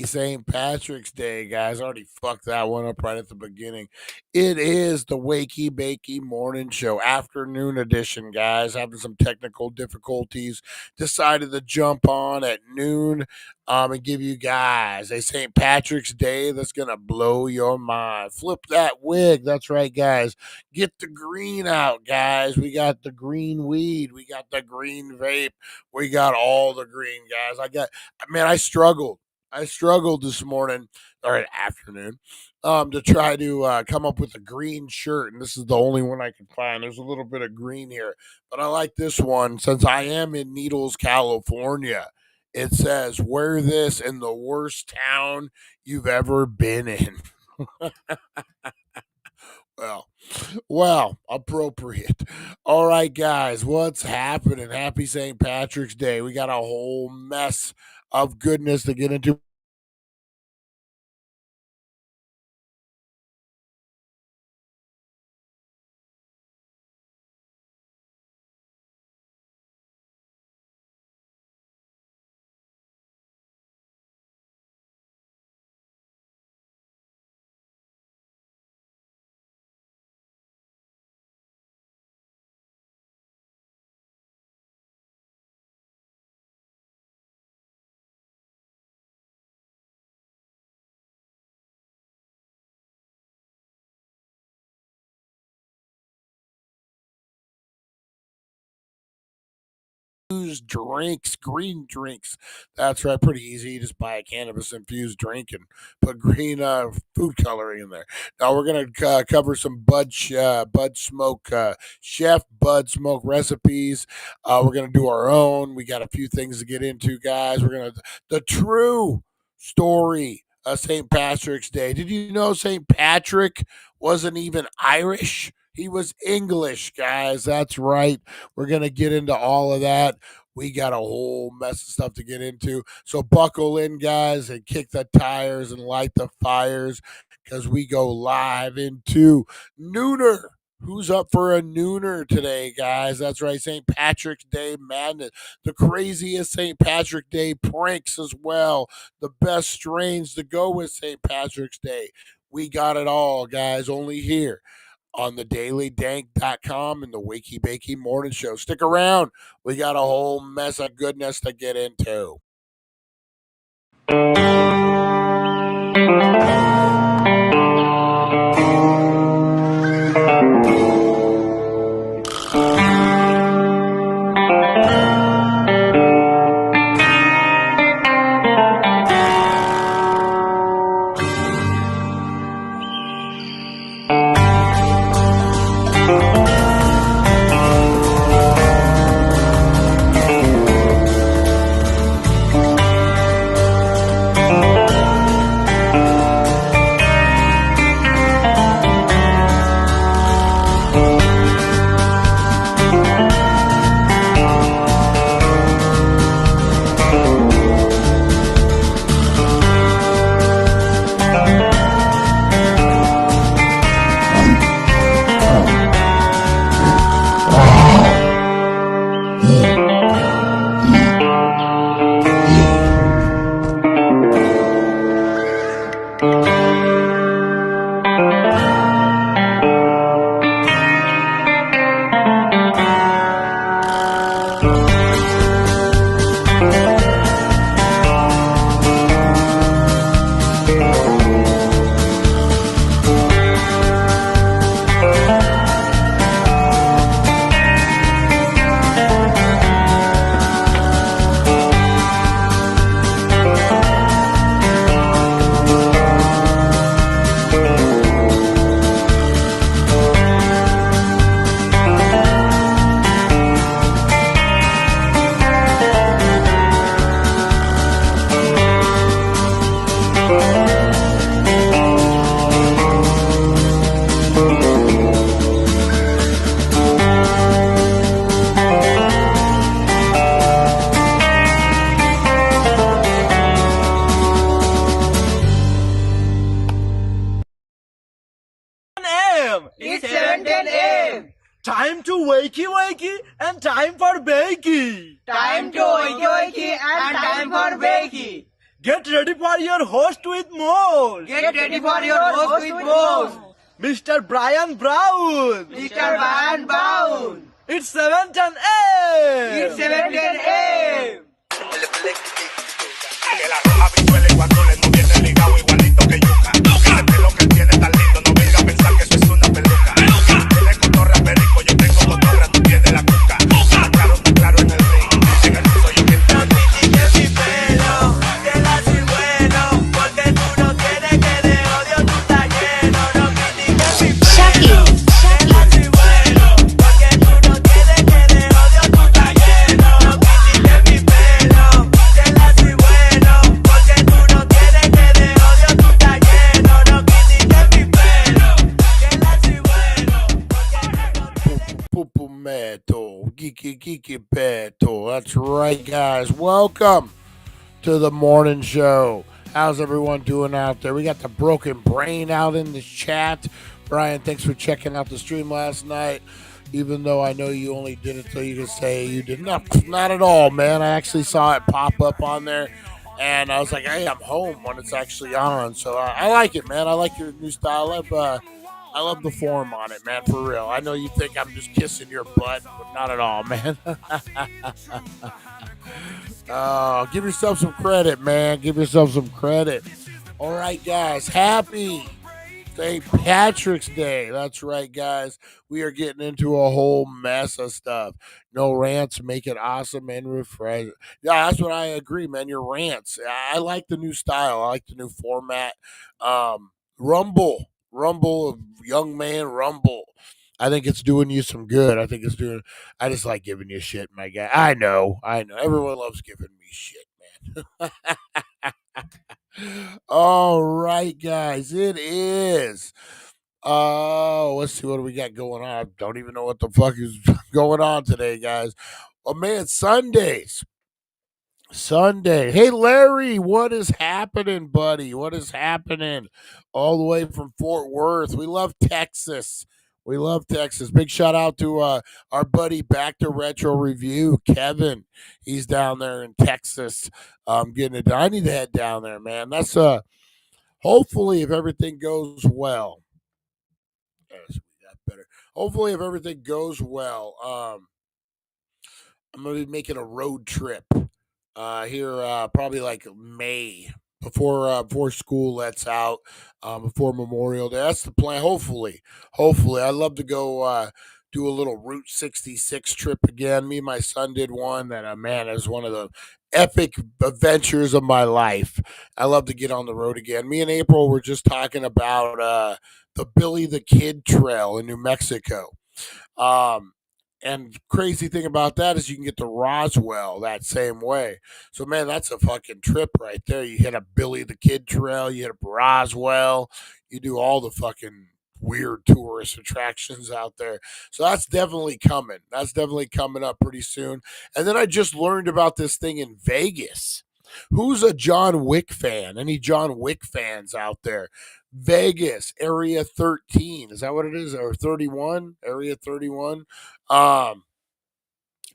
St. Patrick's Day, guys. I already fucked that one up right at the beginning. It is the Wakey Bakey Morning Show, afternoon edition, guys. Having some technical difficulties. Decided to jump on at noon and give you guys a St. Patrick's Day that's going to blow your mind. Flip that wig. That's right, guys. Get the green out, guys. We got the green weed. We got the green vape. We got all the green, guys. I struggled. I struggled this morning or afternoon to try to come up with a green shirt, and this is the only one I could find. There's a little bit of green here, but I like this one since I am in Needles, California. It says, "Wear this in the worst town you've ever been in." Well, appropriate. All right, guys, what's happening? Happy St. Patrick's Day. We got a whole mess of goodness to get into. Drinks, green drinks. That's right, pretty easy. You just buy a cannabis-infused drink and put green food coloring in there. Now we're gonna cover some Bud Smoke, Chef Bud Smoke recipes. We're gonna do our own. We got a few things to get into, guys. The true story of St. Patrick's Day. Did you know St. Patrick wasn't even Irish? He was English, guys. That's right. We're going to get into all of that. We got a whole mess of stuff to get into. So buckle in, guys, and kick the tires and light the fires because we go live into Nooner. Who's up for a nooner today, guys? That's right, St. Patrick's Day madness. The craziest St. Patrick's Day pranks as well. The best strains to go with St. Patrick's Day. We got it all, guys, only here on the dailydank.com and the Wakey Bakey Morning Show. Stick around. We got a whole mess of goodness to get into. Time to wakey wakey and time for bakey. Time to wakey wakey and time for bakey. Get ready for your host with more. Get ready for your host with more. Mr. Brian Brown. Mr. Brian Brown. It's 7:10 a.m. It's 7:10 a.m. Que la roja visuela y cuando le no viene ligado igualito que yuca. El pelo que tiene tan lindo, no venga a pensar que eso es una peluca. Tienes cotorra, perico, yo tengo cotorra, tú tienes la cuca. Está claro en el ring, en el soy yo quien te No critiques mi pelo, que la soy bueno, porque tú no tienes que de odio tú estás lleno. No critiques mi pelo, que la soy bueno, porque tú no tienes que de odio tú estás lleno. No critiques mi pelo, que la soy bueno, porque tú no tienes que de odio tú estás lleno. No critiques mi pelo, que la soy bueno, Pupumeto, geeky peto. That's right, guys. Welcome to the morning show. How's everyone doing out there? We got the broken brain out in the chat. Brian, thanks for checking out the stream last night. Even though I know you only did it so you could say you did not at all, man. I actually saw it pop up on there, and I was like, "Hey, I'm home when it's actually on." So I like it, man. I like your new style. I love the form on it, man. For real. I know you think I'm just kissing your butt, but not at all, man. Give yourself some credit, man. Give yourself some credit. All right, guys. Happy St. Patrick's Day. That's right, guys. We are getting into a whole mess of stuff. No rants, make it awesome and refresh. Yeah, that's what I agree, man. Your rants. I like the new style. I like the new format. Rumble, young man, Rumble. I think it's doing you some good. I just like giving you shit, my guy. I know. Everyone loves giving me shit, man. All right, guys. It is. Let's see what do we got going on. I don't even know what the fuck is going on today, guys. Oh man, Sunday. Hey Larry, what is happening, buddy? What is happening? All the way from Fort Worth. We love Texas. Big shout out to our buddy Back to Retro Review, Kevin. He's down there in Texas. Getting it. I need to head down there, man. That's hopefully if everything goes well. Yes, we got better. Hopefully if everything goes well. I'm gonna be making a road trip here probably like May before school lets out, before Memorial Day. That's the plan. Hopefully, I'd love to go do a little Route 66 trip again. Me and my son did one that man, it was one of the epic adventures of my life. I love to get on the road again. Me and April were just talking about the Billy the Kid Trail in New Mexico. And crazy thing about that is you can get to Roswell that same way. So man, that's a fucking trip right there. You hit a Billy the Kid Trail, you hit a Roswell, you do all the fucking weird tourist attractions out there. So that's definitely coming. That's definitely coming up pretty soon. And then I just learned about this thing in Vegas. Who's a John Wick fan? Any John Wick fans out there? Vegas, Area 13. Is that what it is? Or 31? Area 31? I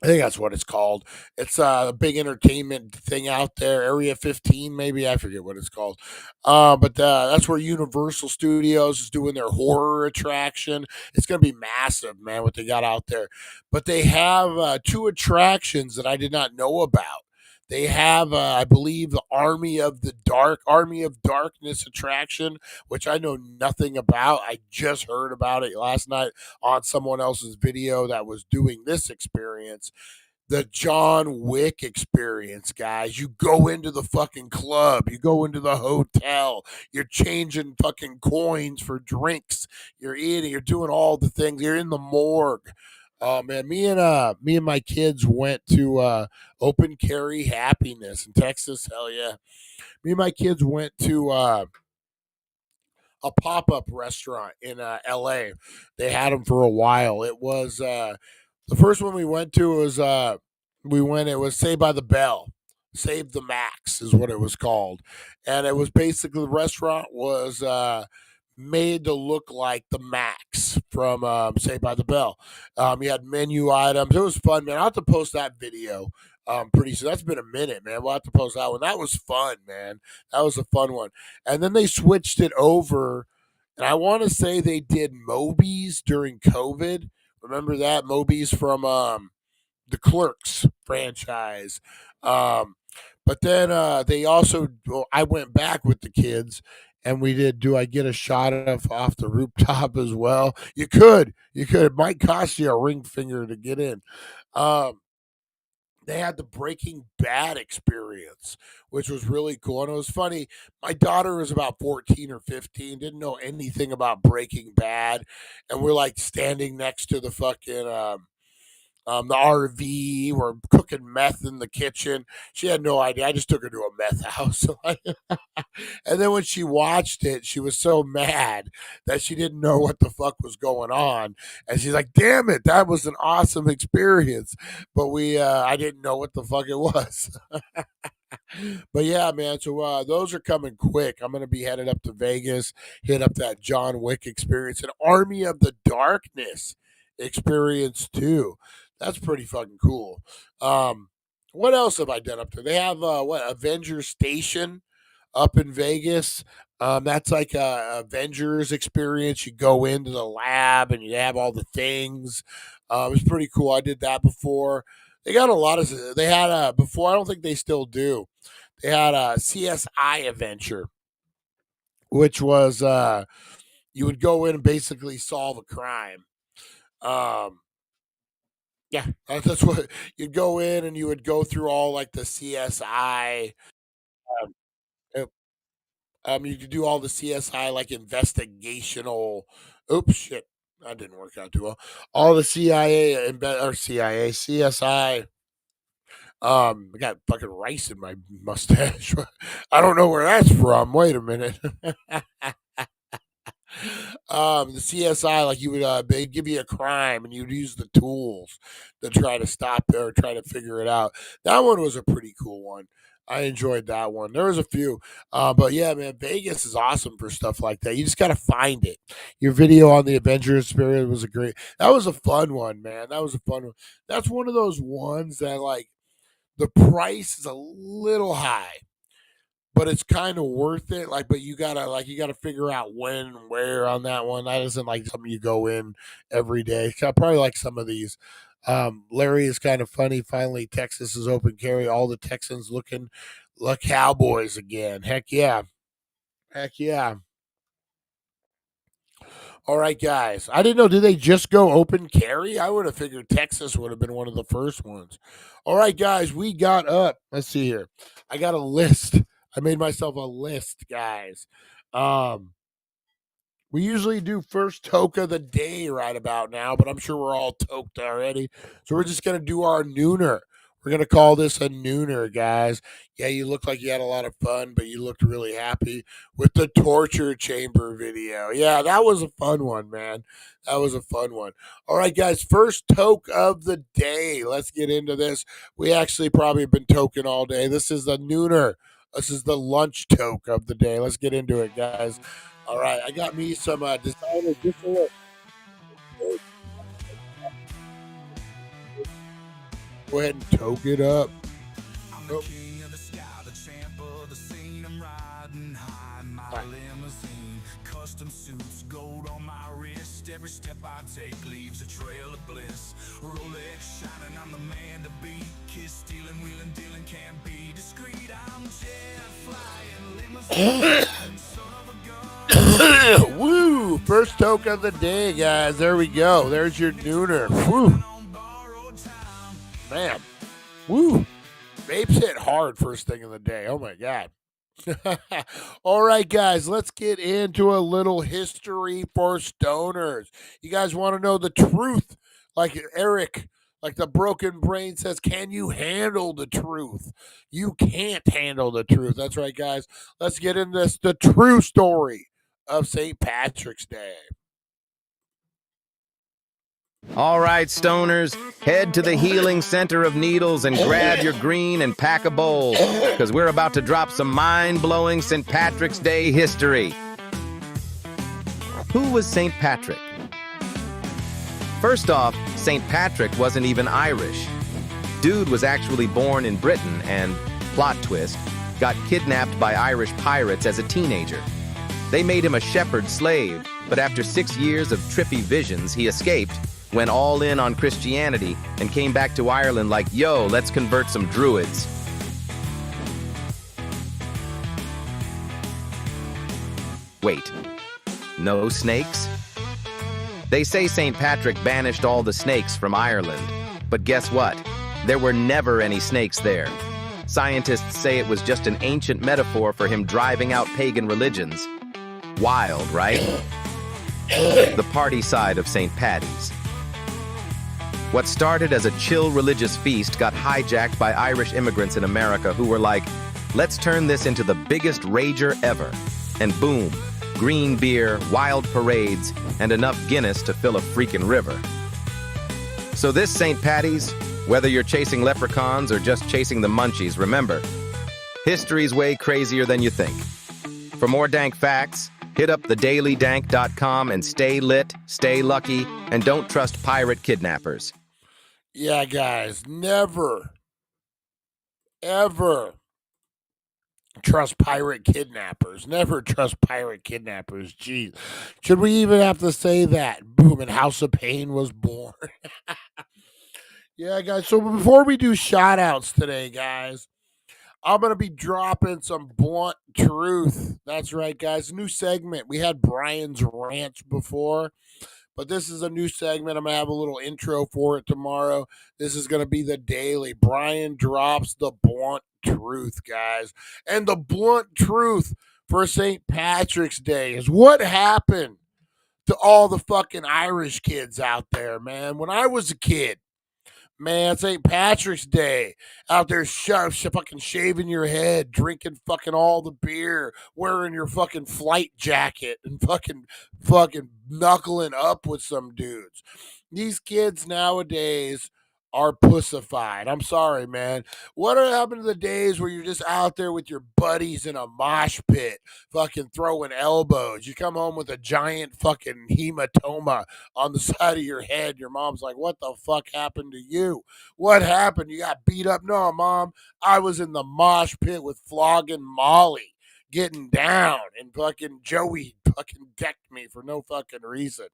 think that's what it's called. It's a big entertainment thing out there. Area 15, maybe. I forget what it's called. But that's where Universal Studios is doing their horror attraction. It's going to be massive, man, what they got out there. But they have two attractions that I did not know about. They have, I believe, the Army of Darkness attraction, which I know nothing about. I just heard about it last night on someone else's video that was doing this experience. The John Wick experience, guys. You go into the fucking club, you go into the hotel, you're changing fucking coins for drinks, you're eating, you're doing all the things, you're in the morgue. Oh man, me and my kids went to Open Carry Happiness in Texas. Hell yeah. Me and my kids went to a pop-up restaurant in LA. They had them for a while. It was the first one we went to was it was Saved by the Bell. Save the Max is what it was called. And it was basically the restaurant was made to look like the Max from Saved by the Bell. You had menu items. It was fun, man. I'll have to post that video pretty soon. That's been a minute, man. We'll have to post that one. That was fun, man. That was a fun one. And then they switched it over, and I want to say they did Moby's during COVID. Remember that Moby's from the Clerks franchise. Um, but then they also, well, I went back with the kids and we did. Do I get a shot of off the rooftop as well? You could. It might cost you a ring finger to get in. Um, they had the Breaking Bad experience, which was really cool. And it was funny. My daughter was about 14 or 15, didn't know anything about Breaking Bad. And we're like standing next to the fucking the RV. We're cooking meth in the kitchen. She had no idea. I just took her to a meth house. And then when she watched it, she was so mad that she didn't know what the fuck was going on. And she's like, damn it, that was an awesome experience. But I didn't know what the fuck it was. But yeah, man. So those are coming quick. I'm gonna be headed up to Vegas, hit up that John Wick experience, an Army of the Darkness experience too. That's pretty fucking cool. What else have I done up there? They have what Avengers Station up in Vegas. That's like a Avengers experience. You go into the lab and you have all the things. It's pretty cool. I did that before. They got a lot of. They had before. I don't think they still do. They had a CSI adventure, which was you would go in and basically solve a crime. Um, yeah, that's what you'd go in and you would go through all like the CSI. Um, uh, you could do all the CSI like investigational. Oops, shit, that didn't work out too well. All the CIA or CIA CSI. I got fucking rice in my mustache. I don't know where that's from. Wait a minute. The CSI, like you would, they give you a crime and you'd use the tools to try to stop it or try to figure it out. That one was a pretty cool one. I enjoyed that one. There was a few, but yeah, man, Vegas is awesome for stuff like that. You just gotta find it. Your video on the Avengers Spirit was a great. That was a fun one, man. That was a fun one. That's one of those ones that like the price is a little high, but it's kind of worth it. Like, but you gotta figure out when and where on that one. That isn't like something you go in every day. So I probably like some of these. Larry is kind of funny. Finally, Texas is open carry. All the Texans looking like Cowboys again. Heck yeah. Heck yeah. All right, guys. I didn't know. Did they just go open carry? I would have figured Texas would have been one of the first ones. All right, guys. We got up. Let's see here. I got a list. I made myself a list, guys. Um, we usually do first toke of the day right about now, but I'm sure we're all toked already. So we're just gonna do our nooner. We're gonna call this a nooner, guys. Yeah, you look like you had a lot of fun, but you looked really happy with the torture chamber video. Yeah, that was a fun one, man. That was a fun one. All right, guys. First toke of the day. Let's get into this. We actually probably have been toking all day. This is the nooner. This is the lunch toke of the day. Let's get into it, guys. All right, I got me some designer distillate. Go ahead and toke it up. Oh. Custom suits, gold on my wrist. Every step I take leaves a trail of bliss. Rolex shining, I'm the man to beat. Kiss stealing, wheeling, dealing, can't be discreet. I'm jet flying, limousine. Woo! First toke of the day, guys. There we go. There's your nooner. Woo! Man. Woo! Vapes hit hard first thing of the day. Oh my god. All right, guys, let's get into a little history for stoners. You guys want to know the truth? Like Eric, like the broken brain says, can you handle the truth? You can't handle the truth. That's right, guys. Let's get into this. The true story of St. Patrick's Day. All right, stoners, head to the healing center of needles and grab your green and pack a bowl, because we're about to drop some mind-blowing St. Patrick's Day history. Who was St. Patrick? First off, St. Patrick wasn't even Irish. Dude was actually born in Britain and, plot twist, got kidnapped by Irish pirates as a teenager. They made him a shepherd slave, but after 6 years of trippy visions, he escaped, went all in on Christianity, and came back to Ireland like, yo, let's convert some druids. Wait, no snakes? They say St. Patrick banished all the snakes from Ireland, but guess what? There were never any snakes there. Scientists say it was just an ancient metaphor for him driving out pagan religions. Wild, right? The party side of St. Paddy's. What started as a chill religious feast got hijacked by Irish immigrants in America who were like, let's turn this into the biggest rager ever. And boom, green beer, wild parades, and enough Guinness to fill a freaking river. So this St. Paddy's, whether you're chasing leprechauns or just chasing the munchies, remember, history's way crazier than you think. For more Dank facts, hit up thedailydank.com and stay lit, stay lucky, and don't trust pirate kidnappers. Yeah, guys, never, ever trust pirate kidnappers. Never trust pirate kidnappers. Jeez. Should we even have to say that? Boom, and House of Pain was born. Yeah, guys. So before we do shout outs today, guys, I'm going to be dropping some blunt truth. That's right, guys. New segment. We had Brian's Rants before, but this is a new segment. I'm going to have a little intro for it tomorrow. This is going to be the daily. Brian drops the blunt truth, guys. And the blunt truth for St. Patrick's Day is what happened to all the fucking Irish kids out there, man. When I was a kid, man, St. Patrick's Day, out there fucking shaving your head, drinking fucking all the beer, wearing your fucking flight jacket, and fucking knuckling up with some dudes. These kids nowadays are pussified. I'm sorry, man. What happened to the days where you're just out there with your buddies in a mosh pit, fucking throwing elbows? You come home with a giant fucking hematoma on the side of your head. Your mom's like, what the fuck happened to you? What happened? You got beat up? No, Mom, I was in the mosh pit with flogging Molly, getting down, and fucking Joey fucking decked me for no fucking reason.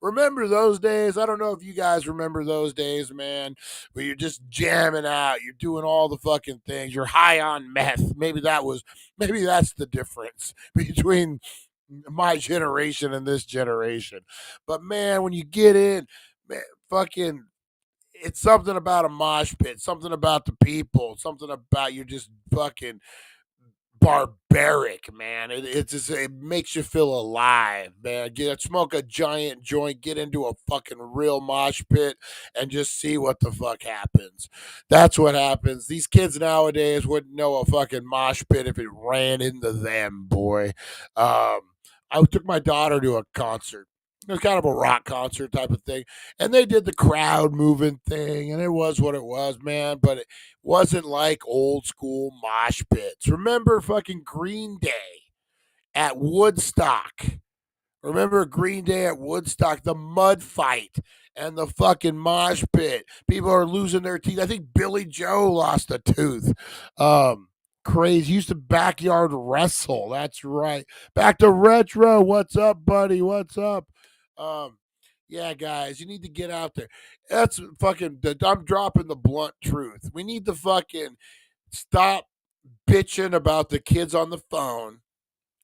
Remember those days? I don't know if you guys remember those days, man, where you're just jamming out, you're doing all the fucking things, you're high on meth. Maybe that's the difference between my generation and this generation. But man, when you get in, man, fucking, it's something about a mosh pit, something about the people, something about you're just fucking barbaric, man. It makes you feel alive, man. Smoke a giant joint, get into a fucking real mosh pit, and just see what the fuck happens. That's what happens. These kids nowadays wouldn't know a fucking mosh pit if it ran into them, boy. I took my daughter to a concert. It was kind of a rock concert type of thing. And they did the crowd moving thing, and it was what it was, man. But it wasn't like old school mosh pits. Remember fucking Green Day at Woodstock? Remember Green Day at Woodstock, the mud fight and the fucking mosh pit. People are losing their teeth. I think Billy Joe lost a tooth. Crazy. Used to backyard wrestle. That's right. Back to retro. What's up, buddy? What's up? Yeah, guys, you need to get out there. That's fucking, I'm dropping the blunt truth. We need to fucking stop bitching about the kids on the phone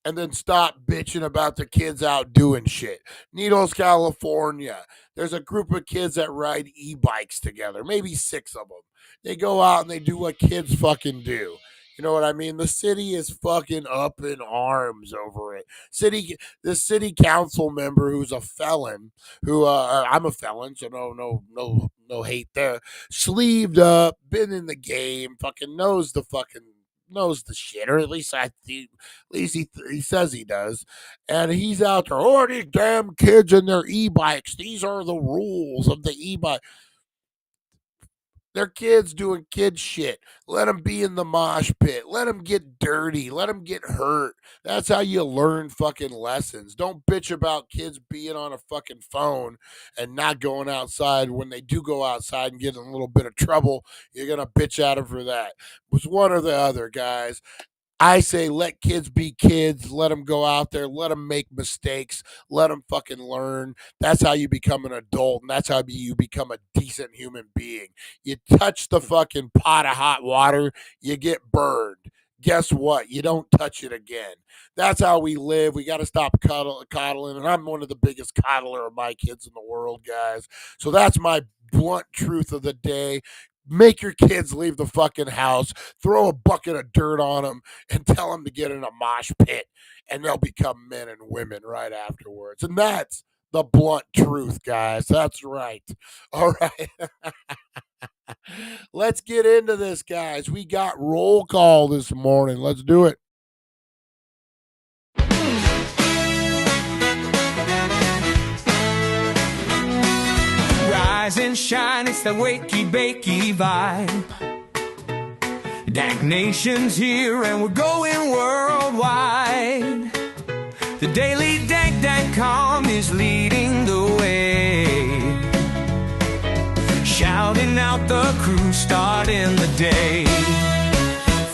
and then stop bitching about the kids out doing shit. Needles, California. There's a group of kids that ride e-bikes together, maybe 6 of them. They go out and they do what kids fucking do. You know what I mean? The city is fucking up in arms over it. The city council member who's a felon, who I'm a felon, so no hate there. Sleeved up, been in the game, fucking knows the shit, or at least he says he does. And he's out there, oh, these damn kids and their e-bikes. These are the rules of the e-bike. They're kids doing kid shit. Let them be in the mosh pit. Let them get dirty. Let them get hurt. That's how you learn fucking lessons. Don't bitch about kids being on a fucking phone and not going outside. When they do go outside and get in a little bit of trouble, you're going to bitch at them for that. It was one or the other, guys. I say let kids be kids. Let them go out there. Let them make mistakes. Let them fucking learn. That's how you become an adult, and that's how you become a decent human being. You touch the fucking pot of hot water, you get burned. Guess what? You don't touch it again. That's how we live. We got to stop coddling, and I'm one of the biggest coddler of my kids in the world, guys. So that's my blunt truth of the day. Make your kids leave the fucking house, throw a bucket of dirt on them, and tell them to get in a mosh pit, and they'll become men and women right afterwards. And that's the blunt truth, guys. That's right. All right. Let's get into this, guys. We got roll call this morning. Let's do it. Rise and shine, it's the wakey bakey vibe. Dank Nation's here and we're going worldwide. The daily dank.com is leading the way. Shouting out the crew, starting the day.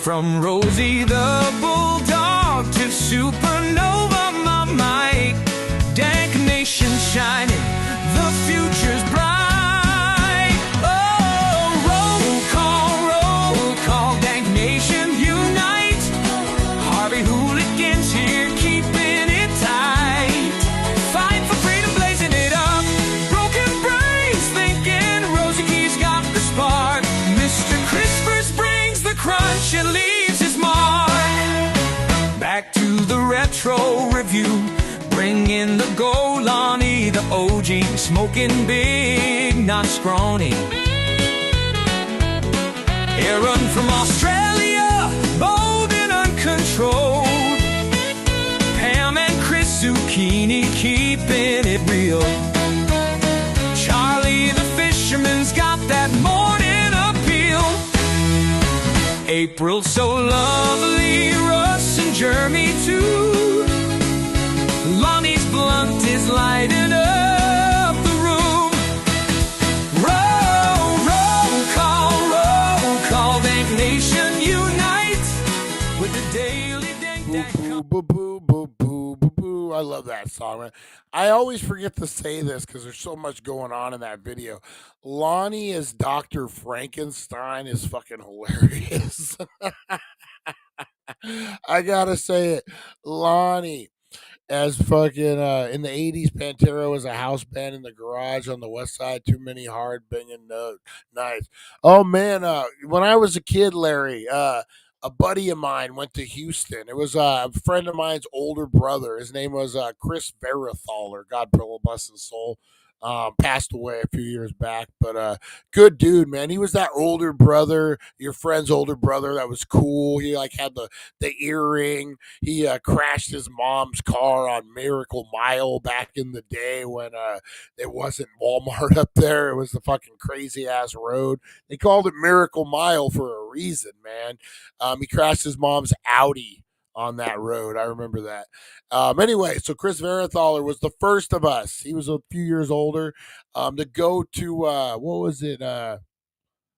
From Rosie the Bulldog to Supernova, my Mike. Dank Nation shining, the future's bright. Oh, roll call, Dank Nation unite. Harvey hooligans here, keeping it tight. Fight for freedom, blazing it up. Broken brains thinking Rosie Key's got the spark. Mr. Crispers brings the crunch and leaves his mark. Back to the retro review. Bring in the Golani, the OG, smoking big, not scrawny. Aaron from Australia, bold and uncontrolled. Pam and Chris Zucchini, keeping it real. Charlie the fisherman's got that morning appeal. April so lovely, Russ and Jeremy too. Lonnie's blunt is lighting up the room. Roll call, Dank Nation unite with the daily Dank. Boo, boo, boo, boo, boo, boo, boo. I love that song, man. I always forget to say this because there's so much going on in that video. Lonnie as Dr. Frankenstein is fucking hilarious. I gotta say it. Lonnie as fucking in the 80s, Pantera was a house band in the garage on the west side. Too many hard banging nights. Oh man, when I was a kid, Larry, a buddy of mine went to Houston. It was a friend of mine's older brother. His name was Chris Verithaler. God bless his soul. Passed away a few years back, but good dude, man. He was that older brother, your friend's older brother. That was cool. He like had the earring. He crashed his mom's car on Miracle Mile back in the day when it wasn't Walmart up there. It was the fucking crazy ass road. They called it Miracle Mile for a reason, man. He crashed his mom's Audi on that road. I remember that. Anyway, so Chris Verithaler was the first of us. He was a few years older to go to what was it?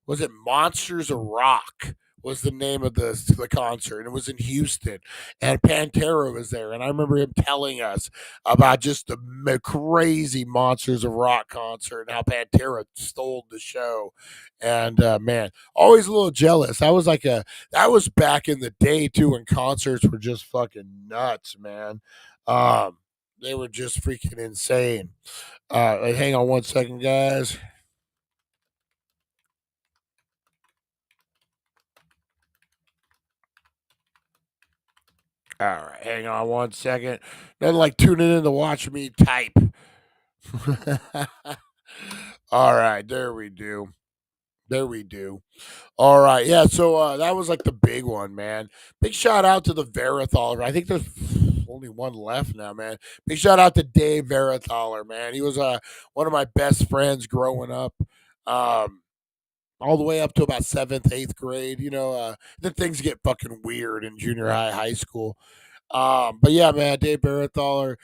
Was it Monsters of Rock? Was the name of the concert. It was in Houston, and Pantera was there. And I remember him telling us about just the crazy Monsters of Rock concert and how Pantera stole the show. And man, always a little jealous. That was back in the day too, when concerts were just fucking nuts, man. They were just freaking insane. Hang on one second, guys. All right, hang on one second. Nothing like tuning in to watch me type. All right, there we do. There we do. All right, yeah. So that was like the big one, man. Big shout out to the Verithaler. I think there's only one left now, man. Big shout out to Dave Verithaler, man. He was one of my best friends growing up. Um, all the way up to about 7th, 8th grade. Then things get fucking weird in junior high, high school. But yeah, man, Dave Barathaler,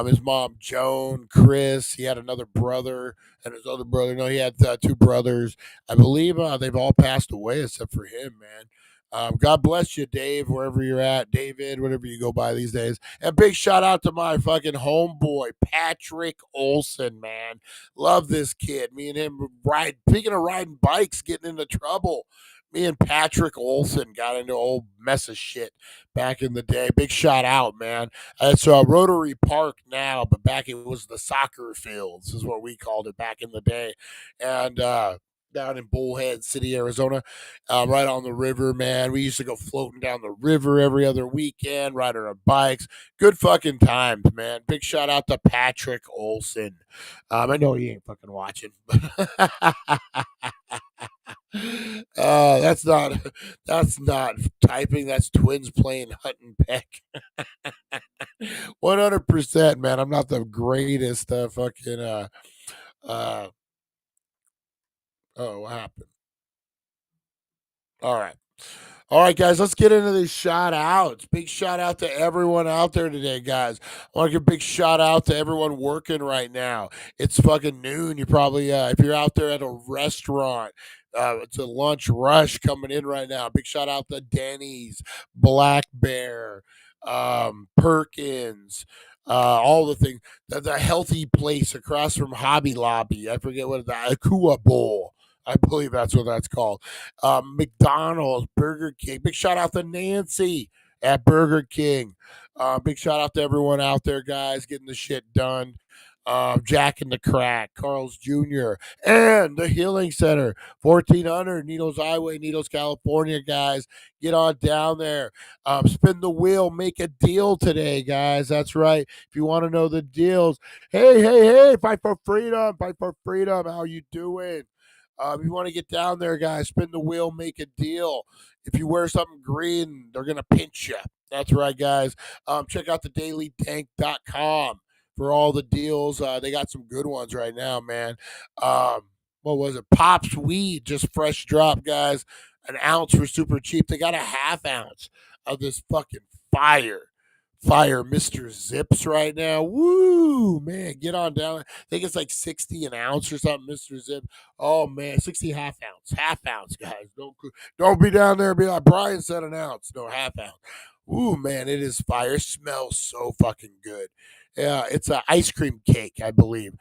his mom Joan, Chris. He had another brother, and his other brother. No, he had two brothers. I believe they've all passed away except for him, man. God bless you, Dave, wherever you're at, David, whatever you go by these days. And big shout out to my fucking homeboy, Patrick Olson, man. Love this kid. Me and him ride. Speaking of riding bikes, getting into trouble. Me and Patrick Olson got into a whole mess of shit back in the day. Big shout out, man. It's Rotary Park now, but back it was the soccer fields, is what we called it back in the day. And down in Bullhead City, Arizona, right on the river, man. We used to go floating down the river every other weekend, riding our bikes. Good fucking times, man. Big shout out to Patrick Olson. I know he ain't fucking watching. That's not typing. That's twins playing Hunt and Peck. 100%, man. I'm not the greatest fucking uh oh, what happened? All right. All right, guys, let's get into these shout outs. Big shout out to everyone out there today, guys. I want to give a big shout out to everyone working right now. It's fucking noon. You probably, if you're out there at a restaurant, it's a lunch rush coming in right now. Big shout out to Denny's, Black Bear, Perkins, all the things. The healthy place across from Hobby Lobby. I forget what the Akua Bowl. I believe that's what that's called. McDonald's, Burger King. Big shout out to Nancy at Burger King. Big shout out to everyone out there, guys, getting the shit done. Jack and the Crack, Carl's Jr., and the Healing Center, 1400 Needles Highway, Needles, California, guys. Get on down there. Spin the wheel, make a deal today, guys. That's right. If you want to know the deals, hey, fight for freedom, fight for freedom. How you doing? If you want to get down there, guys, spin the wheel, make a deal. If you wear something green, they're going to pinch you. That's right, guys. Check out the dailydank.com for all the deals. They got some good ones right now, man. What was it? Pops Weed, just fresh drop, guys. An ounce for super cheap. They got a half ounce of this fucking fire Mr. Zips right now. Woo, man, get on down. I think it's like 60 an ounce or something, Mr. Zip. Oh man, 60 half ounce, guys. Don't be down there and be like Brian said an ounce. No, half ounce. Ooh, man, it is fire. It smells so fucking good. Yeah, it's an ice cream cake, I believe.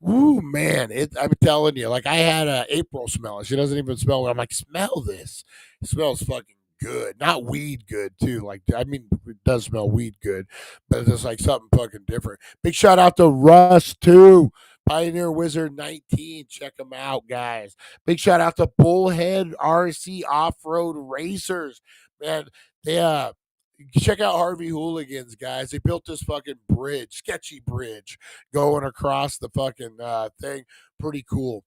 Ooh, man, I'm telling you, like I had April smell it. She doesn't even smell it. I'm like, smell this. It smells fucking good. Not weed good, too. Like, I mean, it does smell weed good, but it's like something fucking different. Big shout out to Russ, too. Pioneer Wizard 19. Check them out, guys. Big shout out to Bullhead RC Off Road Racers. Man, they check out Harvey Hooligans, guys. They built this fucking bridge, sketchy bridge, going across the fucking thing. Pretty cool.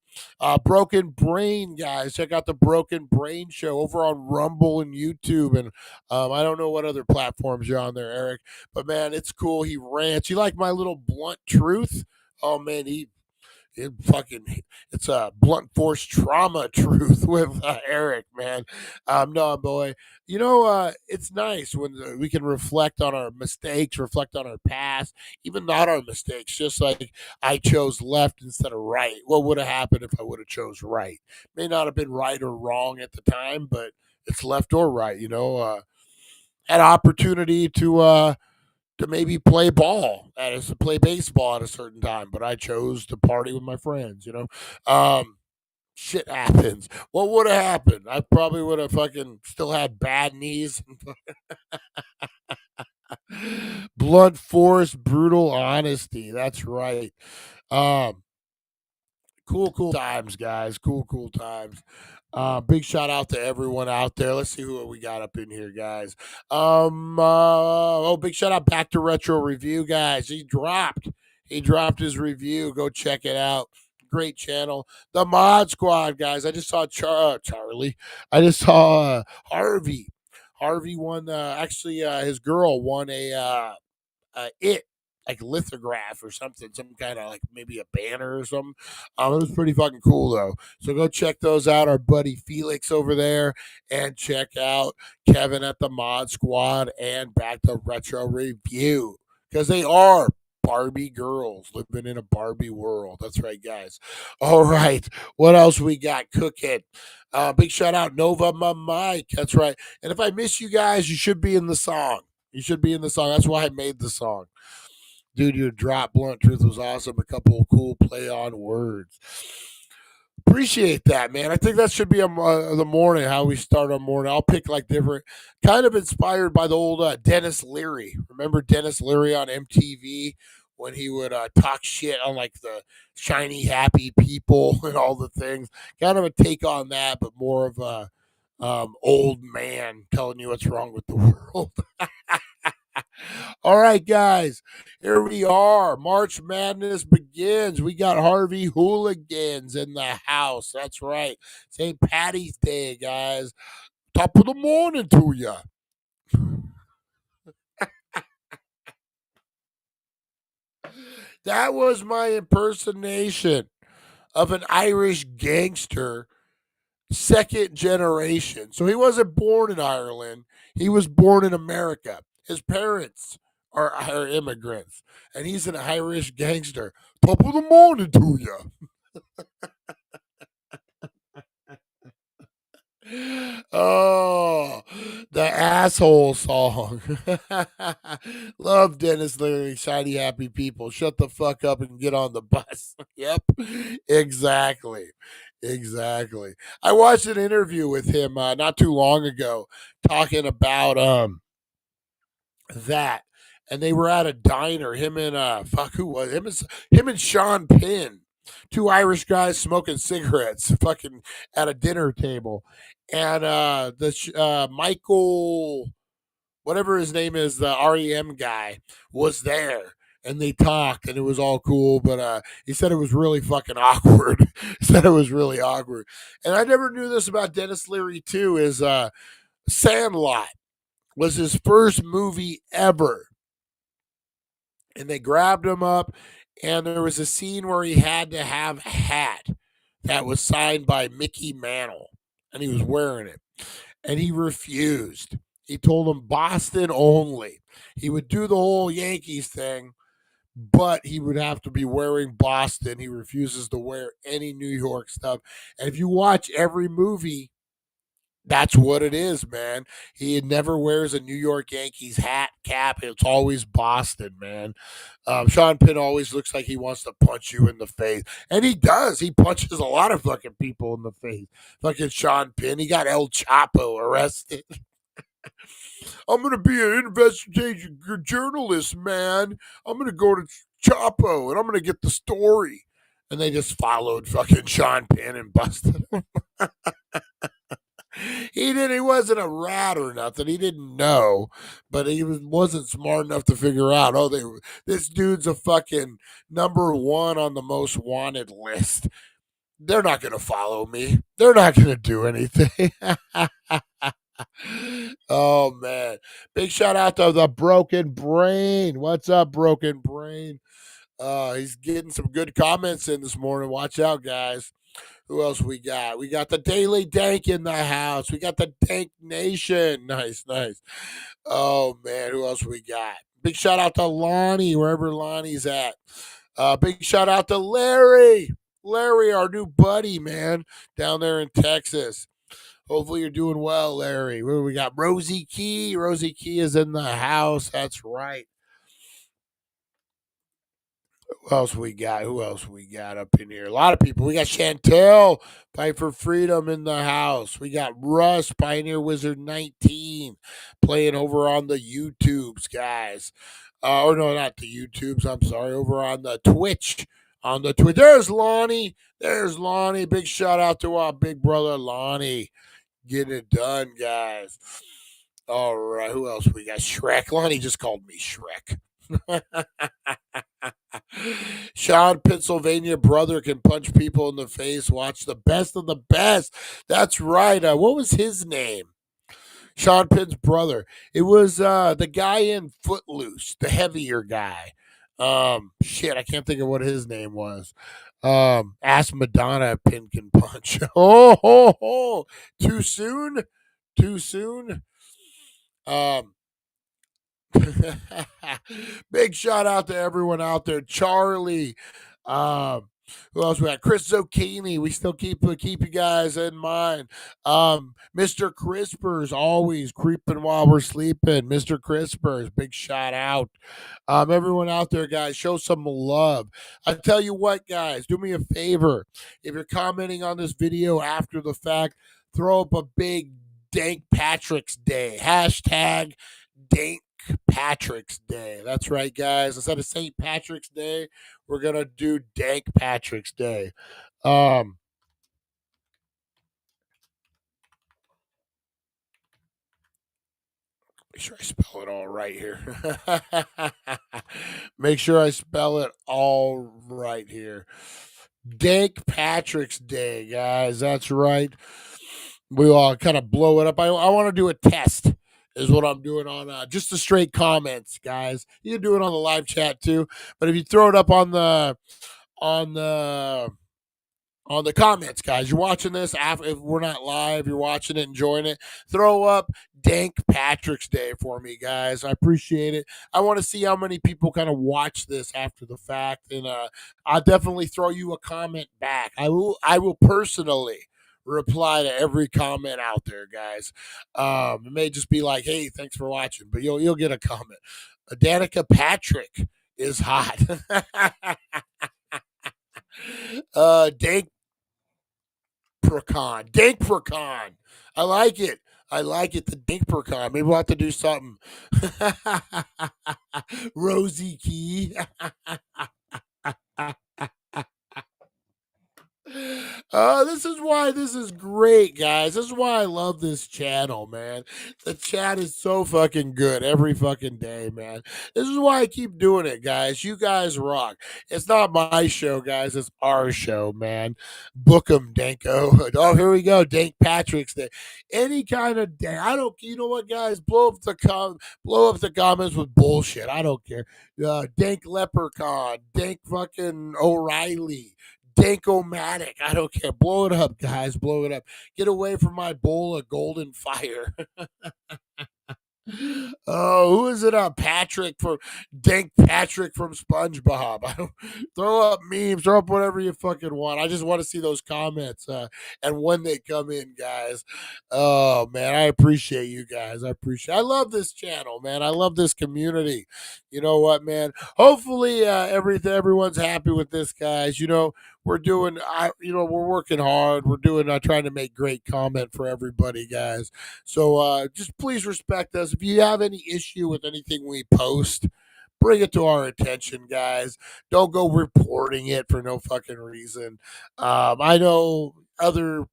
Broken Brain, guys. Check out the Broken Brain show over on Rumble and YouTube. And I don't know what other platforms you're on there, Eric. But man, it's cool. He rants. You like my little blunt truth? Oh man, it's a blunt force trauma truth with Eric, man. No, boy. It's nice when we can reflect on our mistakes, reflect on our past, even not our mistakes. Just like I chose left instead of right. What would have happened if I would have chose right? May not have been right or wrong at the time, but it's left or right. Had opportunity to maybe play play baseball at a certain time, but I chose to party with my friends. Shit happens. What would have happened? I probably would have fucking still had bad knees. Blunt force, brutal honesty. That's right. Um, cool times, guys. Cool times. Big shout out to everyone out there. Let's see who we got up in here, guys. Big shout out back to Retro Review, guys. He dropped his review. Go check it out. Great channel. The Mod Squad, guys. I just saw Charlie. I just saw Harvey. Harvey won. His girl won a It like lithograph or something, some kind of like maybe a banner or something. It was pretty fucking cool though. So go check those out. Our buddy Felix over there, and check out Kevin at the Mod Squad and Back to Retro Review, because they are Barbie girls living in a Barbie world. That's right, guys. All right, what else we got cooking? Big shout out Nova my Mike. That's right. And if I miss you guys, you should be in the song. You should be in the song. That's why I made the song. Dude, your drop blunt truth was awesome. A couple of cool play on words. Appreciate that, man. I think that should be the morning, how we start our morning. I'll pick like different, kind of inspired by the old Dennis Leary. Remember Dennis Leary on MTV when he would talk shit on like the shiny, happy people and all the things? Kind of a take on that, but more of a old man telling you what's wrong with the world. All right, guys, here we are. March Madness begins. We got Harvey Hooligans in the house. That's right. St. Patty's Day, guys. Top of the morning to you. That was my impersonation of an Irish gangster, second generation. So he wasn't born in Ireland. He was born in America. His parents are immigrants, and he's an Irish gangster. Top of the morning to you. Oh, the asshole song. Love Dennis Leary, shiny happy people. Shut the fuck up and get on the bus. Yep, exactly. Exactly. I watched an interview with him not too long ago talking about that, and they were at a diner. Him and fuck, who was him and Sean Penn, two Irish guys smoking cigarettes, fucking at a dinner table, and Michael, whatever his name is, the REM guy, was there. And they talked, and it was all cool. But he said it was really fucking awkward. He said it was really awkward. And I never knew this about Dennis Leary too. Is Sandlot was his first movie ever, and they grabbed him up, and there was a scene where he had to have a hat that was signed by Mickey Mantle, and he was wearing it, and he refused. He told him Boston only. He would do the whole Yankees thing, but he would have to be wearing Boston. He refuses to wear any New York stuff. And if you watch every movie, that's what it is, man. He never wears a New York Yankees hat, cap. It's always Boston, man. Sean Penn always looks like he wants to punch you in the face. And he does. He punches a lot of fucking people in the face. Fucking Sean Penn. He got El Chapo arrested. I'm going to be an investigative journalist, man. I'm going to go to Chapo and I'm going to get the story. And they just followed fucking Sean Penn and busted him. He wasn't a rat or nothing. He didn't know, but he wasn't smart enough to figure out, this dude's a fucking number one on the most wanted list. They're not going to follow me. They're not going to do anything. Oh man. Big shout out to the Broken Brain. What's up, Broken Brain? He's getting some good comments in this morning. Watch out, guys. Who else we got? We got the Daily Dank in the house. We got the Dank Nation. Nice, nice. Oh man, who else we got? Big shout out to Lonnie, wherever Lonnie's at. Big shout out to Larry. Larry, our new buddy, man, down there in Texas. Hopefully you're doing well, Larry. We got Rosie Key. Rosie Key is in the house. That's right. Who else we got? Who else we got up in here? A lot of people. We got Chantel, Fight for Freedom in the house. We got Russ, Pioneer Wizard 19, playing over on the YouTubes, guys. Or no, not the YouTubes. I'm sorry. Over on the Twitch. On the Twitch. There's Lonnie. There's Lonnie. Big shout out to our big brother, Lonnie. Getting it done, guys. All right. Who else we got? Shrek. Lonnie just called me Shrek. Sean, Pennsylvania brother can punch people in the face. Watch the best of the best. That's right. What was his name? Sean Penn's brother. It was the guy in Footloose, the heavier guy. Shit, I can't think of what his name was. Ask Madonna if Pin can punch. Oh, ho, ho. Too soon? Too soon? Um, Big shout out to everyone out there. Charlie. Um, who else we got? Chris Zucchini. We still keep you guys in mind. Mr. Crispers always creeping while we're sleeping. Mr. Crispers, big shout out. Everyone out there, guys, show some love. I tell you what, guys, do me a favor. If you're commenting on this video after the fact, throw up a big Dank Patrick's Day. Hashtag Dank Patrick's Day. That's right, guys. Instead of St. Patrick's Day, we're gonna do Dank Patrick's Day. Make sure I spell it all right here. Make sure I spell it all right here. Dank Patrick's Day, guys. That's right. We all kind of blow it up. I want to do a test, is what I'm doing on just the straight comments, guys. You can do it on the live chat too, but if you throw it up on the on the on the comments, guys. You're watching this after, if we're not live, you're watching it, enjoying it. Throw up Dank Patrick's Day for me, guys. I appreciate it. I want to see how many people kind of watch this after the fact, and I'll definitely throw you a comment back. I will personally reply to every comment out there, guys. It may just be like, "Hey, thanks for watching," but you'll get a comment. Danica Patrick is hot. Dank Dankpercon. I like it. I like it. The Dankpercon. Maybe we'll have to do something. Rosie Key. This is why this is great, guys. This is why I love this channel, man. The chat is so fucking good every fucking day, man. This is why I keep doing it, guys. You guys rock. It's not my show, guys. It's our show, man. Book 'em, Danko. Oh, here we go. Dank Patrick's Day. Any kind of day. I don't. You know what, guys? Blow up the comments with bullshit. I don't care. Dank Leprechaun. Dank fucking O'Reilly. Dank-O-Matic. I don't care. Blow it up, guys. Blow it up. Get away from my bowl of golden fire. Oh, who is it? Patrick from Dank Patrick from SpongeBob. I don't, throw up memes, throw up whatever you fucking want. I just want to see those comments and when they come in, guys. Oh man, I appreciate you guys. I love this channel, man. I love this community. You know what, man? Hopefully, everyone's happy with this, guys. You know, we're working hard. We're doing trying to make great comment for everybody, guys. So just please respect us. If you have any issue with anything we post, bring it to our attention, guys. Don't go reporting it for no fucking reason. I know other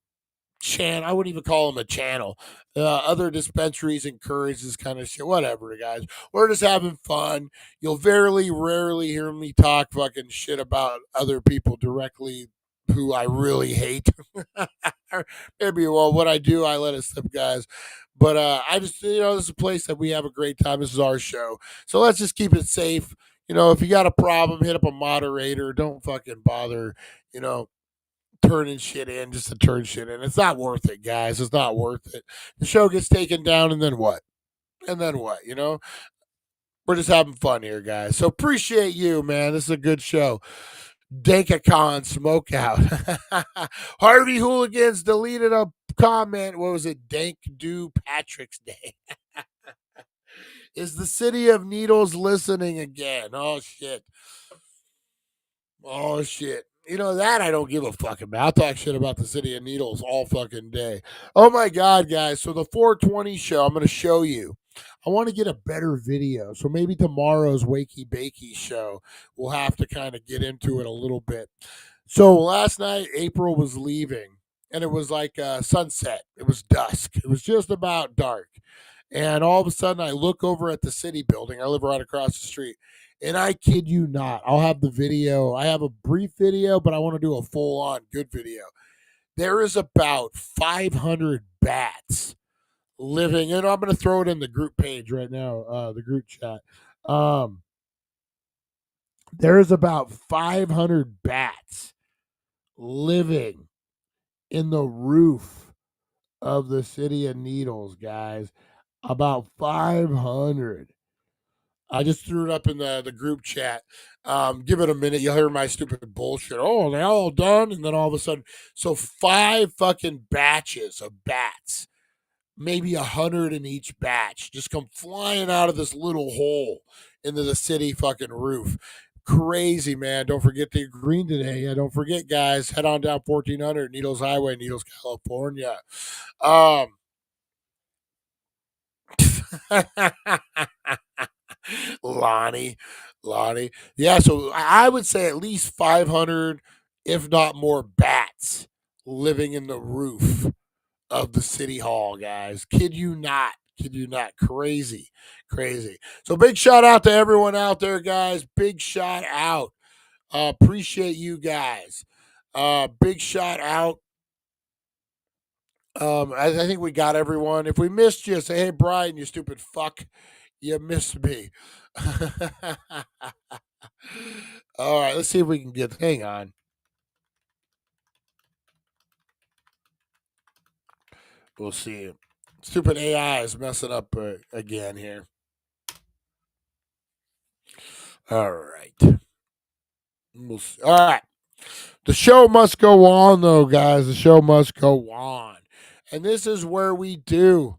I wouldn't even call them a channel. Other dispensaries encourage this kind of shit. Whatever, guys. We're just having fun. You'll very rarely hear me talk fucking shit about other people directly who I really hate. Maybe, well, what I do, I let it slip, guys. But I just, this is a place that we have a great time. This is our show. So let's just keep it safe. If you got a problem, hit up a moderator. Don't fucking bother, turning shit in just to turn shit in. It's not worth it, guys. It's not worth it. The show gets taken down, and then what? And then what? We're just having fun here, guys. So appreciate you, man. This is a good show. Dankacon Smokeout. Harvey Hooligans deleted a comment. What was it? Dank Do Patrick's Day. Is the city of Needles listening again? Oh, shit. Oh, shit. That I don't give a fuck about. I'll talk shit about the city of Needles all fucking day. Oh, my God, guys. So the 420 show, I'm going to show you. I want to get a better video. So maybe tomorrow's Wakey Bakey show, we'll have to kind of get into it a little bit. So last night, April was leaving, and it was like sunset. It was dusk. It was just about dark. And all of a sudden, I look over at the city building. I live right across the street. And I kid you not, I'll have the video. I have a brief video, but I want to do a full-on good video. There is about 500 bats living, and I'm going to throw it in the group page right now, the group chat. There's about 500 bats living in the roof of the city of Needles, guys. About 500. I just threw it up in the group chat. Give it a minute. You'll hear my stupid bullshit. Oh, they all done? And then all of a sudden, so 5 fucking batches of bats, maybe 100 in each batch, just come flying out of this little hole into the city fucking roof. Crazy, man. Don't forget the green today. Yeah, don't forget, guys. Head on down 1400 Needles Highway, Needles, California. Lonnie, Lonnie. Yeah, so I would say at least 500, if not more, bats living in the roof of the city hall, guys. Kid you not. Kid you not. Crazy, crazy. So big shout out to everyone out there, guys. Big shout out. Appreciate you guys. Big shout out. I think we got everyone. If we missed you, say, hey, Brian, you stupid fuck. You missed me. All right, let's see if we can get. Hang on. We'll see. Stupid AI is messing up again here. All right. We'll see. All right. The show must go on, though, guys. The show must go on. And this is where we do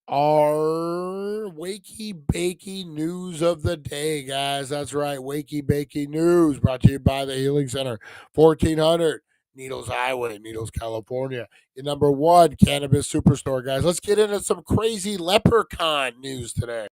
our Wakey Bakey news of the day, guys. That's right. Wakey Bakey news brought to you by the Healing Center, 1400 Needles Highway, Needles, California. Your number one cannabis superstore, guys. Let's get into some crazy leprechaun news today.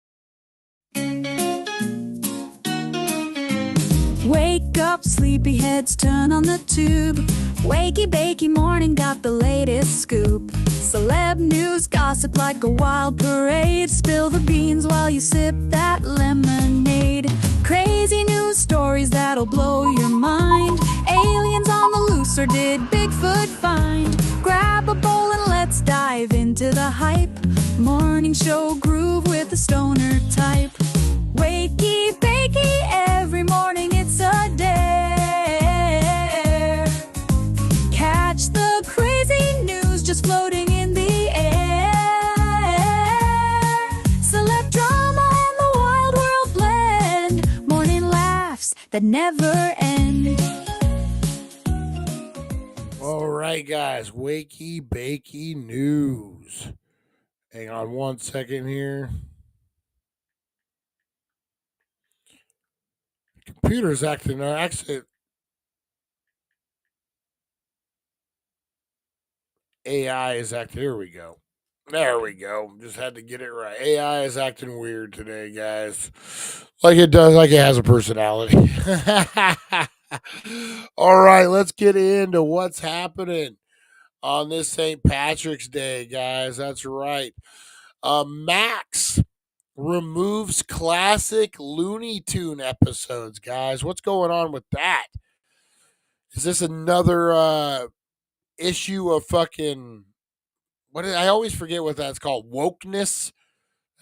Wake up, sleepyheads, turn on the tube. Wakey Bakey Morning got the latest scoop. Celeb news, gossip like a wild parade. Spill the beans while you sip that lemonade. Crazy news stories that'll blow your mind. Aliens on the loose, or did Bigfoot find? Grab a bowl and let's dive into the hype. Morning show groove with the stoner type. Wakey Bakey, every morning it's a dare. Catch the crazy news just floating in the air. Celeb drama and the wild world blend. Morning laughs that never end. All right, guys. Wakey Bakey news. Hang on one second here. Computer's acting. Actually, AI is acting. Here we go. There we go. Just had to get it right. AI is acting weird today, guys. Like it does, like it has a personality. All right, let's get into what's happening on this St. Patrick's Day, guys. That's right. Max removes classic Looney Tune episodes, guys. What's going on with that? Is this another issue of fucking I always forget what that's called. Wokeness.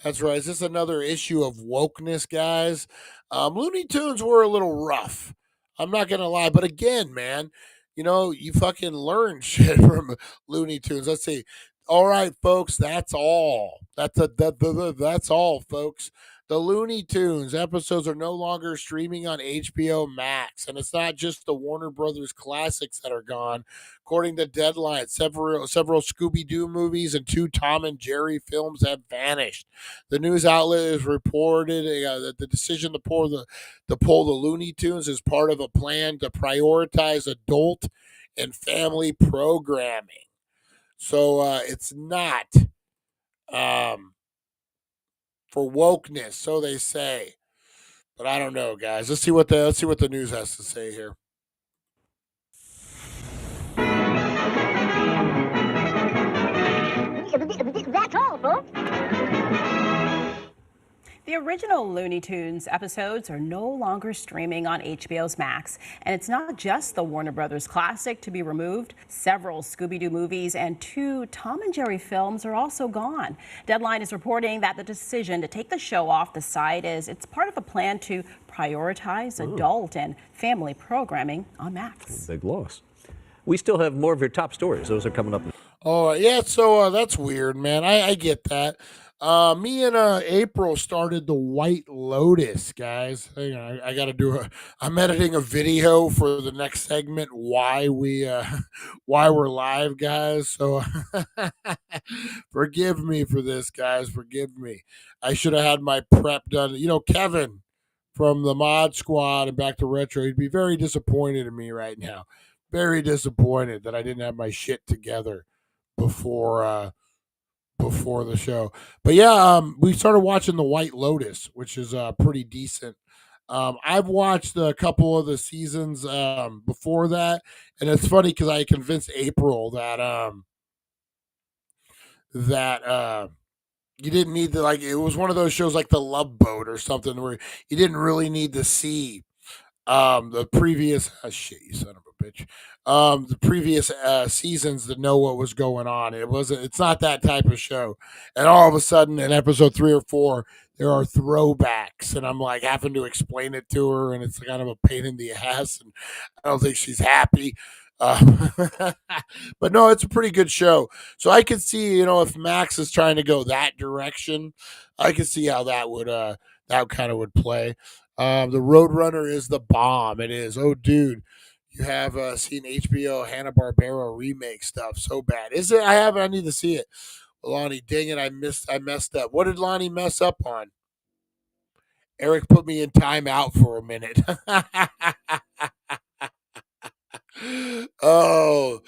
That's right. Is this another issue of wokeness, guys? Looney Tunes were a little rough. I'm not gonna lie, but again, man, you fucking learn shit from Looney Tunes. Let's see. All right, folks, that's all. That's all, folks. The Looney Tunes episodes are no longer streaming on HBO Max, and it's not just the Warner Brothers classics that are gone. According to Deadline, several Scooby-Doo movies and 2 Tom and Jerry films have vanished. The news outlet has reported that the decision to pull the Looney Tunes is part of a plan to prioritize adult and family programming. So it's not for wokeness, so they say. But I don't know, guys. Let's see what the news has to say here. That's all, folks. The The original Looney Tunes episodes are no longer streaming on HBO's Max. And it's not just the Warner Brothers classic to be removed. Several Scooby-Doo movies and 2 Tom and Jerry films are also gone. Deadline is reporting that the decision to take the show off the site is it's part of a plan to prioritize adult and family programming on Max. Big loss. We still have more of your top stories. Those are coming up. Oh, yeah, so that's weird, man. I get that. Me and April started the White Lotus, guys. Hang on, I got to do I'm editing a video for the next segment, why we're live, guys. So forgive me for this, guys. Forgive me. I should have had my prep done. You know, Kevin from the Mod Squad and Back to Retro, he'd be very disappointed in me right now. Very disappointed that I didn't have my shit together before the show. But yeah, we started watching the White Lotus, which is pretty decent. I've watched a couple of the seasons before that, and it's funny because I convinced April that you didn't need to, like, it was one of those shows like The Love Boat or something where you didn't really need to see the previous shit, you son of a bitch. The previous seasons to know what was going on. It's not that type of show. And all of a sudden in episode 3 or 4, there are throwbacks, and I'm like having to explain it to her, and it's kind of a pain in the ass, and I don't think she's happy. But no, it's a pretty good show. So I could see, if Max is trying to go that direction, I could see how that kind of would play. The Roadrunner is the bomb. It is. Oh, dude, you have seen HBO Hanna-Barbera remake stuff so bad. Is it? I need to see it. Lonnie, dang it, I messed up. What did Lonnie mess up on? Eric put me in timeout for a minute. Oh,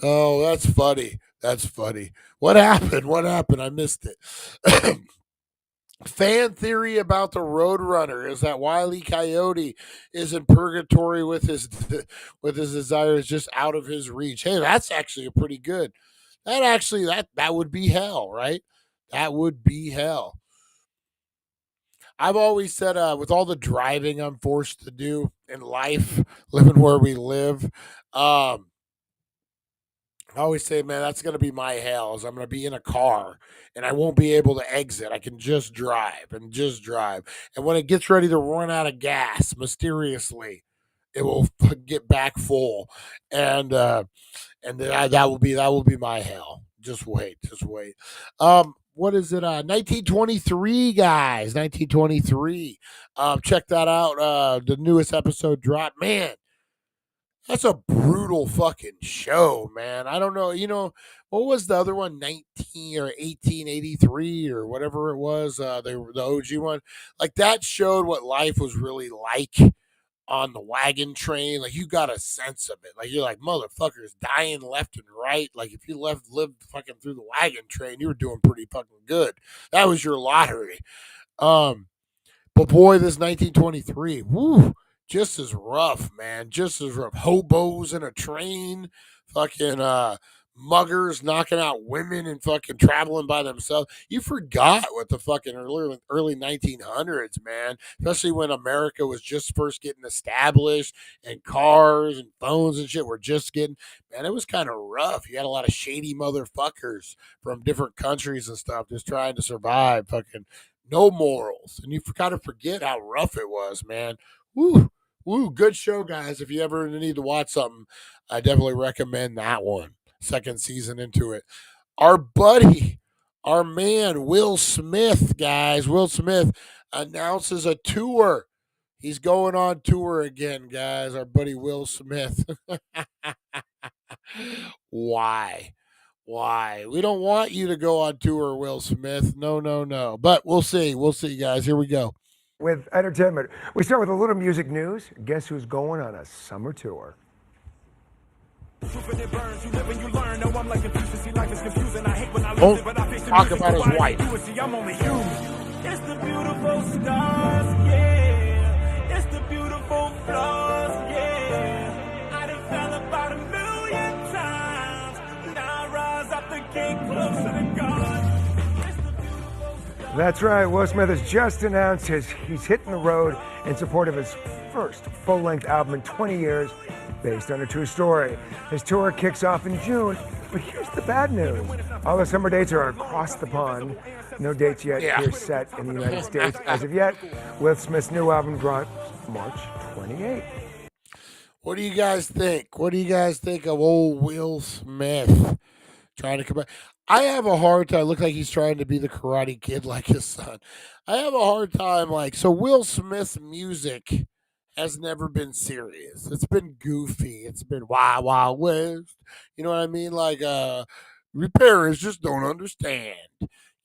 that's funny. That's funny. What happened? I missed it. Fan theory about the Roadrunner is that Wile E. Coyote is in purgatory with his desires just out of his reach. Hey, that's actually a pretty good. That would be hell, right? That would be hell. I've always said, with all the driving I'm forced to do in life, living where we live, I always say, man, that's going to be my hell. Is I'm going to be in a car and I won't be able to exit. I can just drive. And when it gets ready to run out of gas, mysteriously, it will get back full. And that will be my hell. Just wait. What is it? 1923, guys. 1923. Check that out. The newest episode dropped. Man, that's a brutal fucking show, man. I don't know. What was the other one? 1883 or whatever it was. The OG one. Like, that showed what life was really like on the wagon train. Like, you got a sense of it. Like, you're like, motherfuckers dying left and right. Like, if you lived fucking through the wagon train, you were doing pretty fucking good. That was your lottery. But boy, this 1923, woo, just as rough, man. Just as rough. Hobos in a train, fucking muggers knocking out women and fucking traveling by themselves. You forgot what the fucking early 1900s, man. Especially when America was just first getting established and cars and phones and shit were just getting, man, it was kind of rough. You had a lot of shady motherfuckers from different countries and stuff just trying to survive. Fucking no morals. And you kind of forget how rough it was, man. Woo, good show, guys. If you ever need to watch something, I definitely recommend that one. Second season into it. Our buddy, our man, Will Smith, guys. Will Smith announces a tour. He's going on tour again, guys. Our buddy Will Smith. Why? We don't want you to go on tour, Will Smith. No. But we'll see. Guys. Here we go. With entertainment, we start with a little music news. Guess who's going on a summer tour? Don't talk about his wife. It's the beautiful stars, yeah. It's the beautiful flaws, yeah. I done fell about 1,000,000 times. Now I rise up the gate closer to God. It's the beautiful stars. That's right. Will Smith has just announced he's hitting the road in support of his first full-length album in 20 years, based on a true story. His tour kicks off in June, but here's the bad news. All the summer dates are across the pond. No dates yet here set in the United States as of yet. Will Smith's new album drops March 28th. What do you guys think? What do you guys think of old Will Smith trying to come back? I have a hard time. Look like he's trying to be the Karate Kid like his son. I have a hard time. So Will Smith's music has never been serious. It's been goofy. It's been Wild Wild West. You know what I mean? Your parents just don't understand.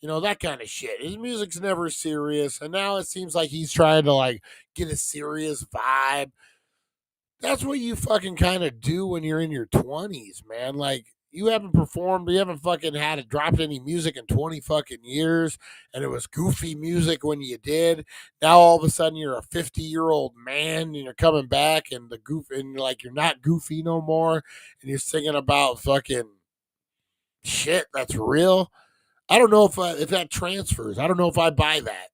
That kind of shit. His music's never serious, and now it seems like he's trying to get a serious vibe. That's what you fucking kind of do when you're in your 20s, man. You haven't performed, you haven't fucking dropped any music in 20 fucking years, and it was goofy music when you did. Now all of a sudden you're a 50-year-old man and you're coming back and you're not goofy no more, and you're singing about fucking shit that's real. I don't know if that transfers. I don't know if I buy that.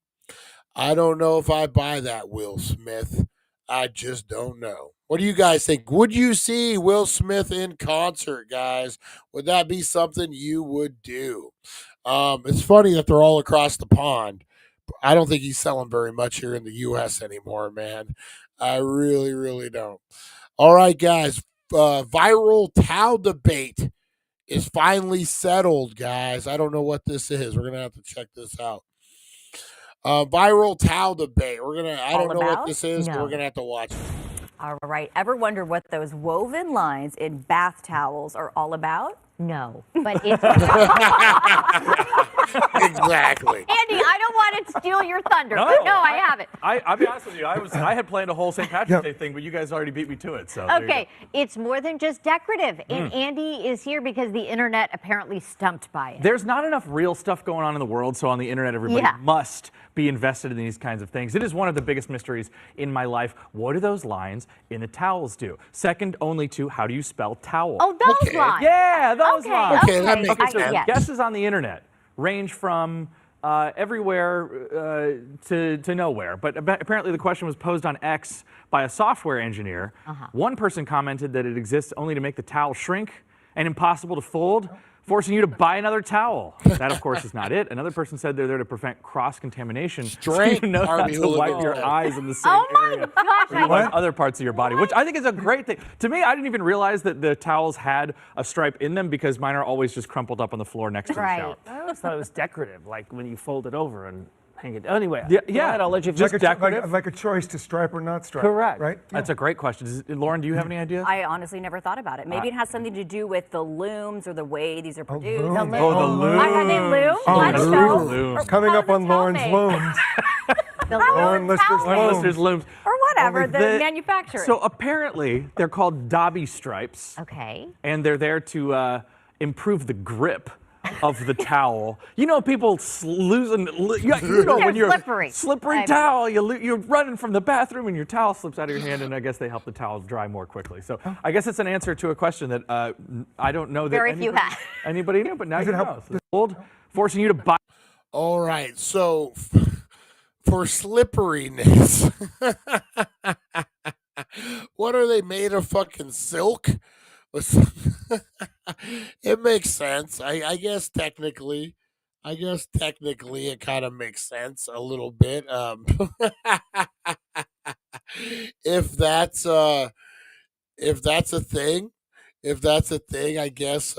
I don't know if I buy that, Will Smith. I just don't know. What do you guys think? Would you see Will Smith in concert, guys? Would that be something you would do? It's funny that they're all across the pond. I don't think he's selling very much here in the U.S. anymore, man. I really, really don't. All right, guys. Viral towel debate is finally settled, guys. I don't know what this is. We're going to have to check this out. Viral towel debate. I don't know what this is, but we're going to have to watch it. All right. Ever wonder what those woven lines in bath towels are all about? No, but it's exactly. Andy, I don't want to steal your thunder, but no, I haven't. I'll be honest with you. I had planned a whole St. Patrick's Day thing, but you guys already beat me to it. So Okay, it's more than just decorative, and Andy is here because the internet apparently stumped by it. There's not enough real stuff going on in the world, so on the internet, everybody must be invested in these kinds of things. It is one of the biggest mysteries in my life. What do those lines in the towels do? Second only to how do you spell towel? Oh, those lines. Yeah, those lines. Okay, that makes sense. So guesses on the internet range from everywhere to nowhere. But apparently the question was posed on X by a software engineer. One person commented that it exists only to make the towel shrink and impossible to fold, forcing you to buy another towel. That, of course, is not it. Another person said they're there to prevent cross-contamination, so you know how to wipe your eyes in the same area where you wipe other parts of your body, which I think is a great thing. To me, I didn't even realize that the towels had a stripe in them because mine are always just crumpled up on the floor next to the shower. I always thought it was decorative, like when you fold it over and hang it. Anyway, I'll let you Just like a choice to stripe or not stripe. Correct. Right? That's a great question. Lauren, do you have any ideas? I honestly never thought about it. Maybe it has something to do with the looms or the way these are produced. looms. The Oh, the looms. I had a loom. Oh, Let's the go. looms. Or Coming up on towel Lauren's made. looms. The Lauren Lister's Lauren looms. Lister's looms. Or whatever, the The- manufacturer. So apparently they're called Dobby stripes. Okay. And they're there to improve the grip of the towel. You know, people losing. You know, when you're slippery towel, you're running from the bathroom and your towel slips out of your hand, and I guess they help the towel dry more quickly. So I guess it's an answer to a question that I don't know that Very few have. anybody knew, but now you know. So old, forcing you to buy. All right, so for slipperiness, what are they made of? Fucking silk? It makes sense. I guess technically it kind of makes sense a little bit. If that's a thing, I guess.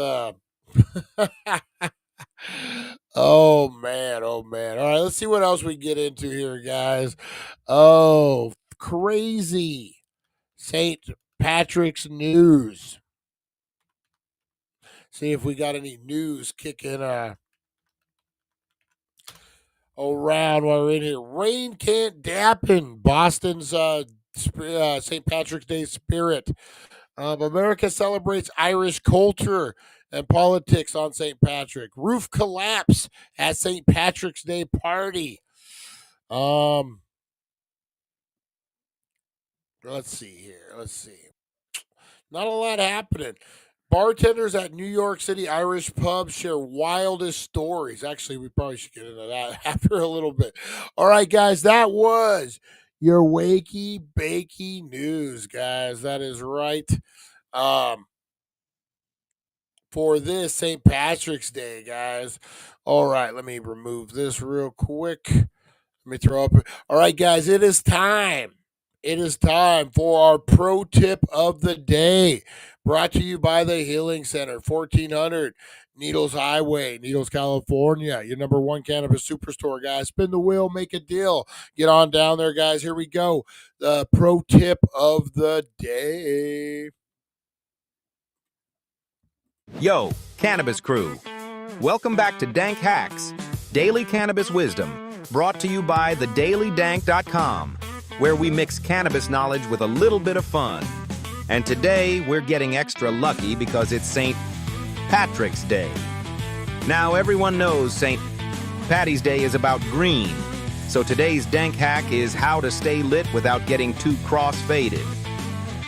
Oh man. All right, let's see what else we get into here, guys. Oh, crazy St. Patrick's news. See if we got any news kicking around while we're in here. Rain can't dampen Boston's St. Patrick's Day spirit. America celebrates Irish culture and politics on St. Patrick. Roof collapse at St. Patrick's Day party. Let's see here. Not a lot happening. Bartenders at New York City Irish pubs share wildest stories. Actually, we probably should get into that after a little bit. All right, guys, that was your Wakey Bakey news, guys. That is right. For this St. Patrick's Day, guys. All right, let me remove this real quick. Let me throw up. All right, guys, it is time. It is time for our pro tip of the day. Brought to you by the Healing Center, 1400 Needles Highway, Needles, California. Your number one cannabis superstore, guys. Spin the wheel, make a deal. Get on down there, guys. Here we go. The pro tip of the day. Yo, cannabis crew. Welcome back to Dank Hacks, daily cannabis wisdom, brought to you by thedailydank.com, where we mix cannabis knowledge with a little bit of fun. And today, we're getting extra lucky because it's St. Patrick's Day. Now, everyone knows St. Patty's Day is about green, so today's Dank Hack is how to stay lit without getting too cross-faded.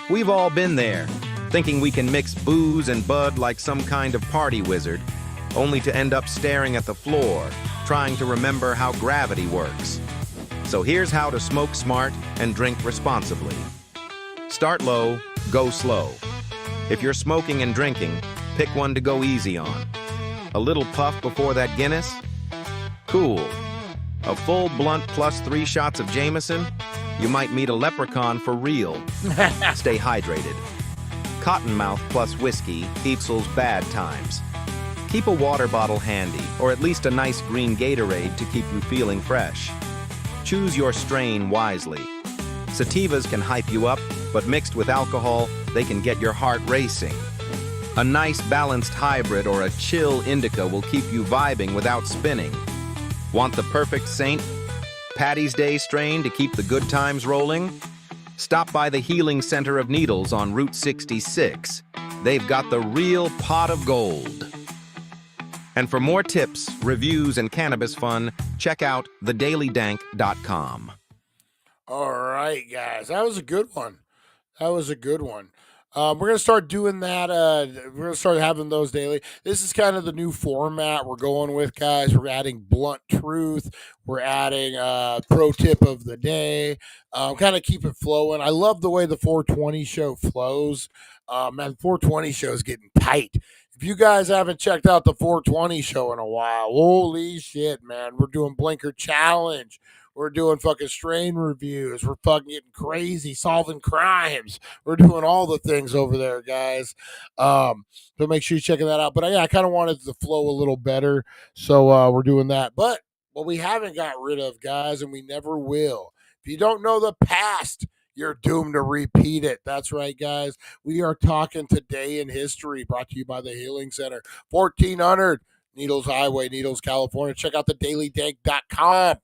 We've all been there, thinking we can mix booze and bud like some kind of party wizard, only to end up staring at the floor, trying to remember how gravity works. So here's how to smoke smart and drink responsibly. Start low, go slow. If you're smoking and drinking, pick one to go easy on. A little puff before that Guinness? Cool. A full blunt plus 3 shots of Jameson? You might meet a leprechaun for real. Stay hydrated. Cottonmouth plus whiskey equals bad times. Keep a water bottle handy, or at least a nice green Gatorade to keep you feeling fresh. Choose your strain wisely. Sativas can hype you up, but mixed with alcohol, they can get your heart racing. A nice balanced hybrid or a chill indica will keep you vibing without spinning. Want the perfect St. Patty's Day strain to keep the good times rolling? Stop by the Healing Center of Needles on Route 66. They've got the real pot of gold. And for more tips, reviews, and cannabis fun, check out thedailydank.com. All right, guys. That was a good one. We're going to start doing that. We're going to start having those daily. This is kind of the new format we're going with, guys. We're adding blunt truth. We're adding pro tip of the day. Kind of keep it flowing. I love the way the 420 show flows. Man, 420 show is getting tight. If you guys haven't checked out the 420 show in a while, holy shit, man. We're doing Blinker Challenge. We're doing fucking strain reviews. We're fucking getting crazy, solving crimes. We're doing all the things over there, guys. So make sure you're checking that out. But yeah, I kind of wanted to flow a little better. So we're doing that. But what we haven't got rid of, guys, and we never will. If you don't know the past, you're doomed to repeat it. That's right, guys. We are talking Today in History, brought to you by the Healing Center, 1400 Needles Highway, Needles, California. Check out thedailydank.com.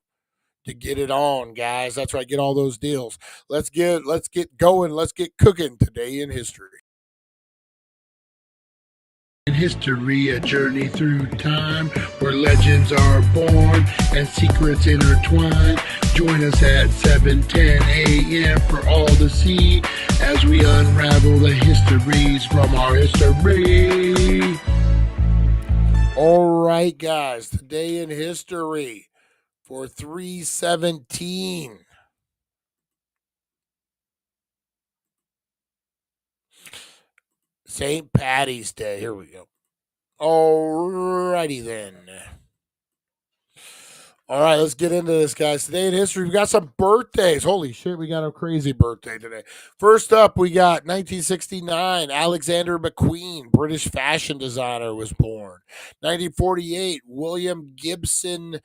to get it on, guys. That's right. Get all those deals. Let's get going. Let's get cooking today in history. In history, a journey through time where legends are born and secrets intertwine. Join us at 7:10 a.m. for all to see as we unravel the histories from our history. All right, guys. Today in history. For 3/17. St. Patty's Day. Here we go. Alrighty then. All right, let's get into this, guys. Today in history, we got some birthdays. Holy shit, we got a crazy birthday today. First up, we got 1969. Alexander McQueen, British fashion designer, was born. 1948, William Gibson,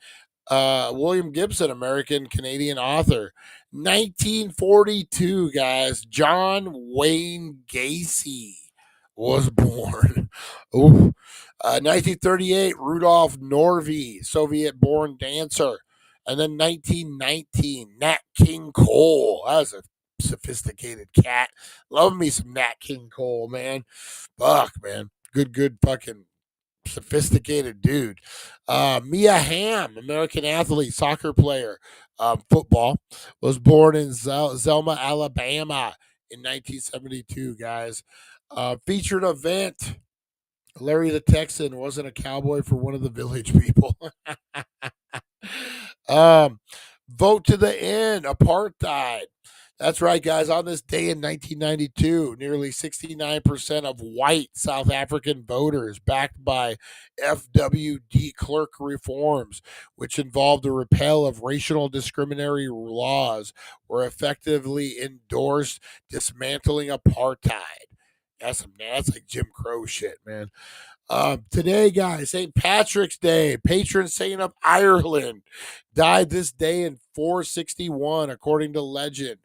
American Canadian author. 1942, guys, John Wayne Gacy was born. Ooh. 1938, Rudolph Norvey, Soviet-born dancer. And then 1919, Nat King Cole. That was a sophisticated cat. Love me some Nat King Cole, man. Fuck, man. Good fucking sophisticated dude. Mia Hamm, American athlete, soccer player, football, was born in Selma, Alabama in 1972, guys. Featured event Larry the Texan wasn't a cowboy for one of the village people. um, vote to the end, apartheid. That's right, guys. On this day in 1992, nearly 69% of white South African voters, backed by FWD Clerk reforms, which involved the repeal of racial discriminatory laws, were effectively endorsed, dismantling apartheid. That's like Jim Crow shit, man. Today, guys, St. Patrick's Day, patron saint of Ireland, died this day in 461, according to legend.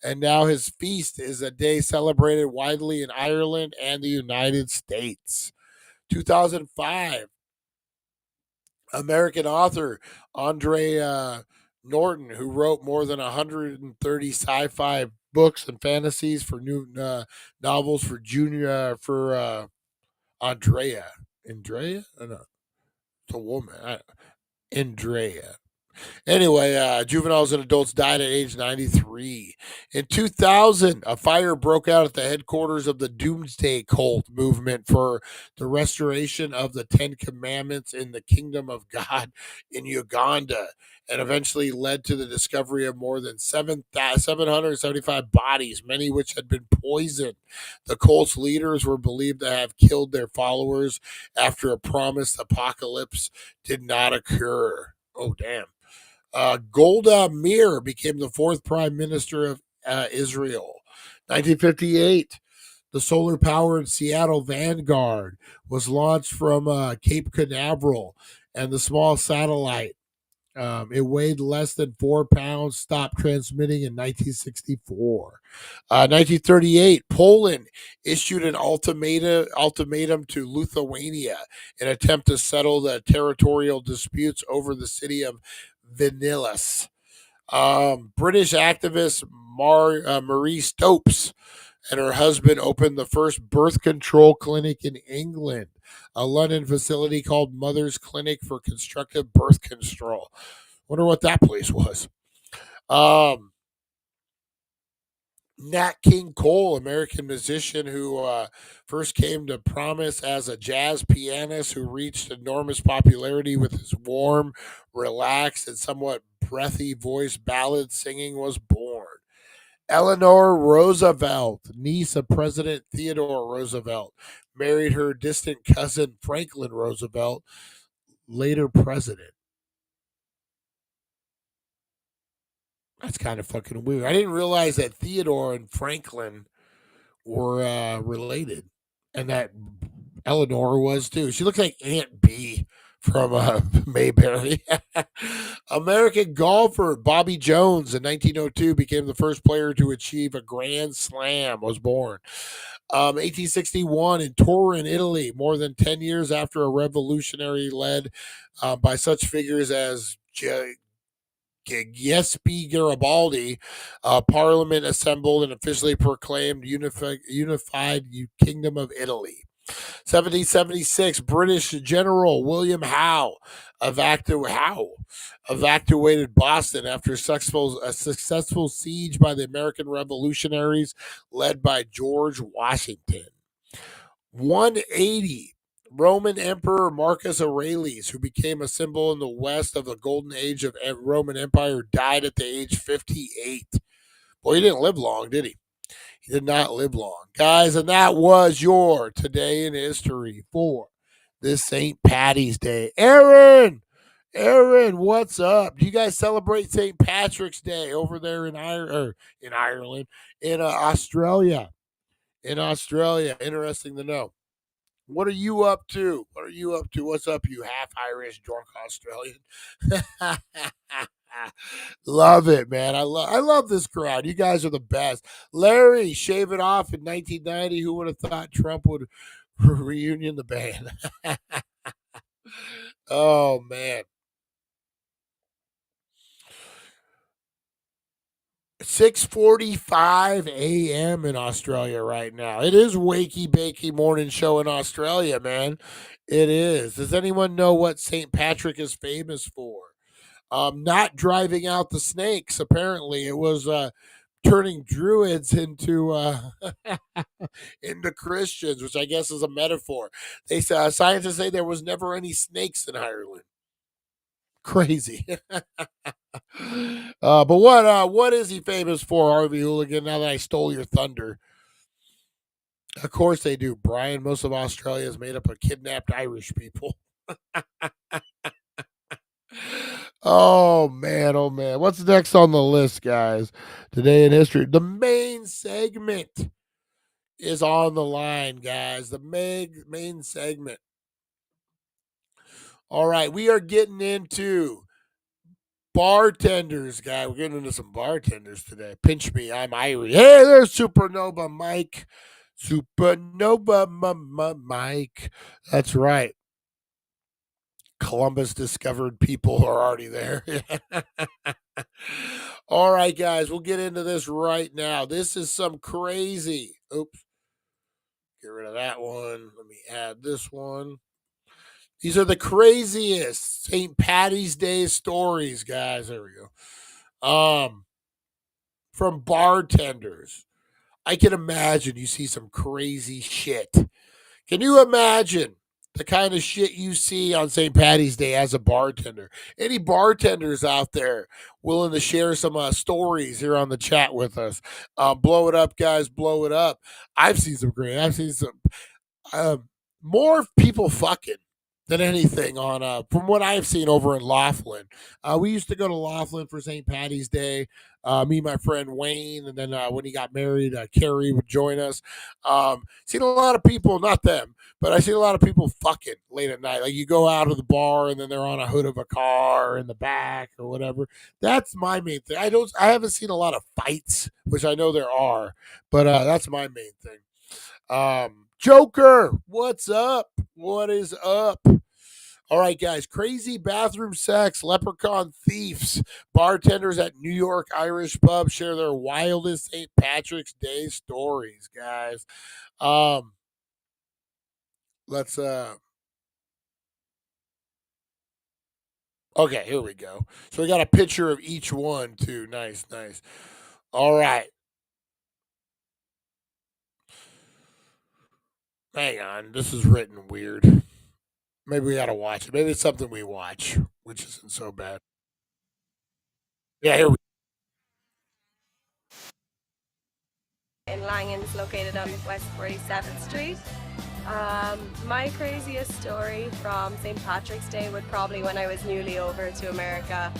And now his feast is a day celebrated widely in Ireland and the United States. 2005, American author Andre Norton, who wrote more than 130 sci-fi books and fantasies for new novels for Andrea. Andrea? Oh, no, it's a woman. Andrea. Anyway, juveniles and adults died at age 93. In 2000, a fire broke out at the headquarters of the Doomsday Cult movement for the restoration of the Ten Commandments in the Kingdom of God in Uganda, and eventually led to the discovery of more than 775 bodies, many which had been poisoned. The cult's leaders were believed to have killed their followers after a promised apocalypse did not occur. Oh, damn. Golda Meir became the fourth prime minister of Israel. 1958, the solar-powered Seattle Vanguard was launched from Cape Canaveral, and the small satellite, it weighed less than 4 pounds, stopped transmitting in 1964. 1938, Poland issued an ultimatum to Lithuania in an attempt to settle the territorial disputes over the city of Vilnius. British activist Marie Stopes and her husband opened the first birth control clinic in England, a London facility called Mother's Clinic for Constructive Birth Control. Wonder what that place was. Nat King Cole, American musician who first came to promise as a jazz pianist who reached enormous popularity with his warm, relaxed, and somewhat breathy voice ballad singing, was born. Eleanor Roosevelt, niece of President Theodore Roosevelt, married her distant cousin Franklin Roosevelt, later president. That's kind of fucking weird. I didn't realize that Theodore and Franklin were related, and that Eleanor was too. She looks like Aunt B from Mayberry. American golfer Bobby Jones in 1902 became the first player to achieve a Grand Slam. Was born. 1861 in Turin, Italy, more than 10 years after a revolutionary led by such figures as Giuseppe Garibaldi, Parliament assembled and officially proclaimed unified Kingdom of Italy. 1776, British General William Howe evacuated Boston after a successful siege by the American revolutionaries led by George Washington. 180, Roman Emperor Marcus Aurelius, who became a symbol in the West of the golden age of Roman Empire, died at the age 58. Boy, he didn't live long, did he? He did not live long. Guys, and that was your Today in History for this St. Patty's Day. Aaron, what's up? Do you guys celebrate St. Patrick's Day over there in Ireland, in Australia? In Australia, interesting to know. What are you up to? What's up, you half Irish drunk Australian? Love it, man. I love this crowd. You guys are the best. Larry, shave it off in 1990. Who would have thought Trump would reunion the band? Oh man. 6:45 a.m. in Australia right now. It is Wakey Bakey Morning Show in Australia, man. It is. Does anyone know what St. Patrick is famous for? Not driving out the snakes. Apparently, it was turning druids into into Christians, which I guess is a metaphor. They scientists say there was never any snakes in Ireland. Crazy. But what is he famous for, Harvey Hooligan? Now that I stole your thunder. Of course they do, Brian. Most of Australia is made up of kidnapped Irish people. Oh man, oh man. What's next on the list, guys? Today in history. The main segment is on the line, guys. The main segment. All right, we are getting into bartenders, guy. We're getting into some bartenders today. Pinch me, I'm Irish. Hey, there's Supernova Mike. Supernova Mike. That's right. Columbus discovered people are already there. All right, guys, we'll get into this right now. This is some crazy. Oops. Get rid of that one. Let me add this one. These are the craziest St. Patty's Day stories, guys. There we go. From bartenders. I can imagine you see some crazy shit. Can you imagine the kind of shit you see on St. Patty's Day as a bartender? Any bartenders out there willing to share some stories here on the chat with us? Blow it up, guys. Blow it up. I've seen some more people fucking than anything on from what I've seen over in Laughlin. We used to go to Laughlin for St. Patty's Day. Me and my friend Wayne, and then when he got married, Carrie would join us. Seen a lot of people, not them, but I seen a lot of people fucking late at night. Like you go out of the bar and then they're on a hood of a car in the back or whatever. That's my main thing. I haven't seen a lot of fights, which I know there are, but that's my main thing. Joker, what's up? What is up? All right, guys. Crazy bathroom sex, leprechaun thieves, bartenders at New York Irish pub share their wildest St. Patrick's Day stories, guys. Let's okay, here we go. So we got a picture of each one too. Nice, nice. All right. Hang on, this is written weird. Maybe we gotta watch it. Maybe it's something we watch, which isn't so bad. Yeah, here we in Langens, located on West 47th Street. My craziest story from St. Patrick's Day would probably when I was newly over to America.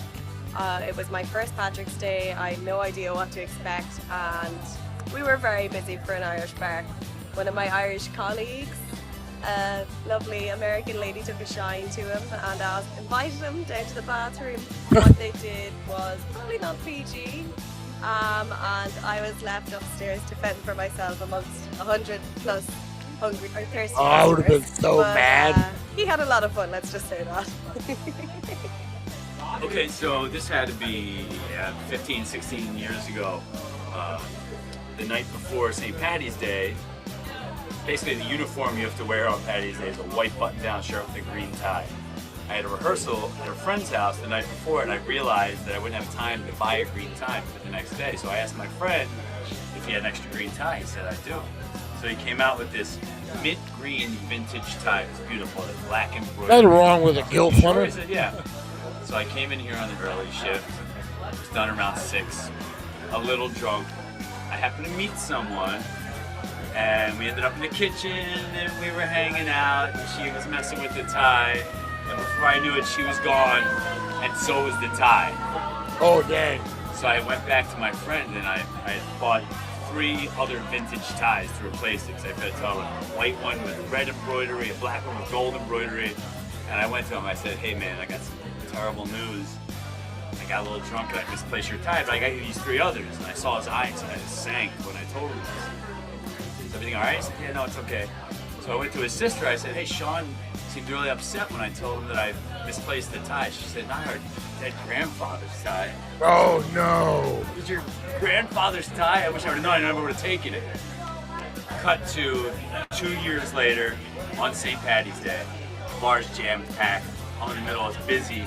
It was my first Patrick's Day. I had no idea what to expect, and we were very busy for an Irish bar. One of my Irish colleagues, a lovely American lady, took a shine to him and invited him down to the bathroom. What they did was probably not PG, and I was left upstairs to fend for myself amongst 100 plus hungry or thirsty Oh, I would have been customers. so But, mad. he had a lot of fun, let's just say that. Okay, so this had to be 15, 16 years ago. The night before St. Patty's Day, basically the uniform you have to wear on Patty's Day is a white button-down shirt with a green tie. I had a rehearsal at a friend's house the night before, and I realized that I wouldn't have time to buy a green tie for the next day. So I asked my friend if he had an extra green tie. He said, I do. So he came out with this mint green vintage tie. It was beautiful. It's black embroidery. Nothing wrong with a gilt Sure, hunter. he said, yeah. So I came in here on the early shift. It was done around 6. A little drunk. I happened to meet someone, and we ended up in the kitchen, and we were hanging out, and she was messing with the tie, and before I knew it, she was gone, and so was the tie. Oh, dang. So I went back to my friend, and I bought 3 other vintage ties to replace it, because I could tell a white one with red embroidery, a black one with gold embroidery, and I went to him, I said, hey man, I got some terrible news. I got a little drunk and I misplaced your tie, but I got you these 3 others. And I saw his eyes and I just sank when I told him this. Is everything all right? He said, yeah, no, it's okay. So I went to his sister. I said, hey, Sean seemed really upset when I told him that I misplaced the tie. She said, not our dead grandfather's tie. Oh, no. It was your grandfather's tie? I wish I would have known. I never would have taken it. Cut to 2 years later on St. Patty's Day. The bar's jammed packed. I'm in the middle. It's busy.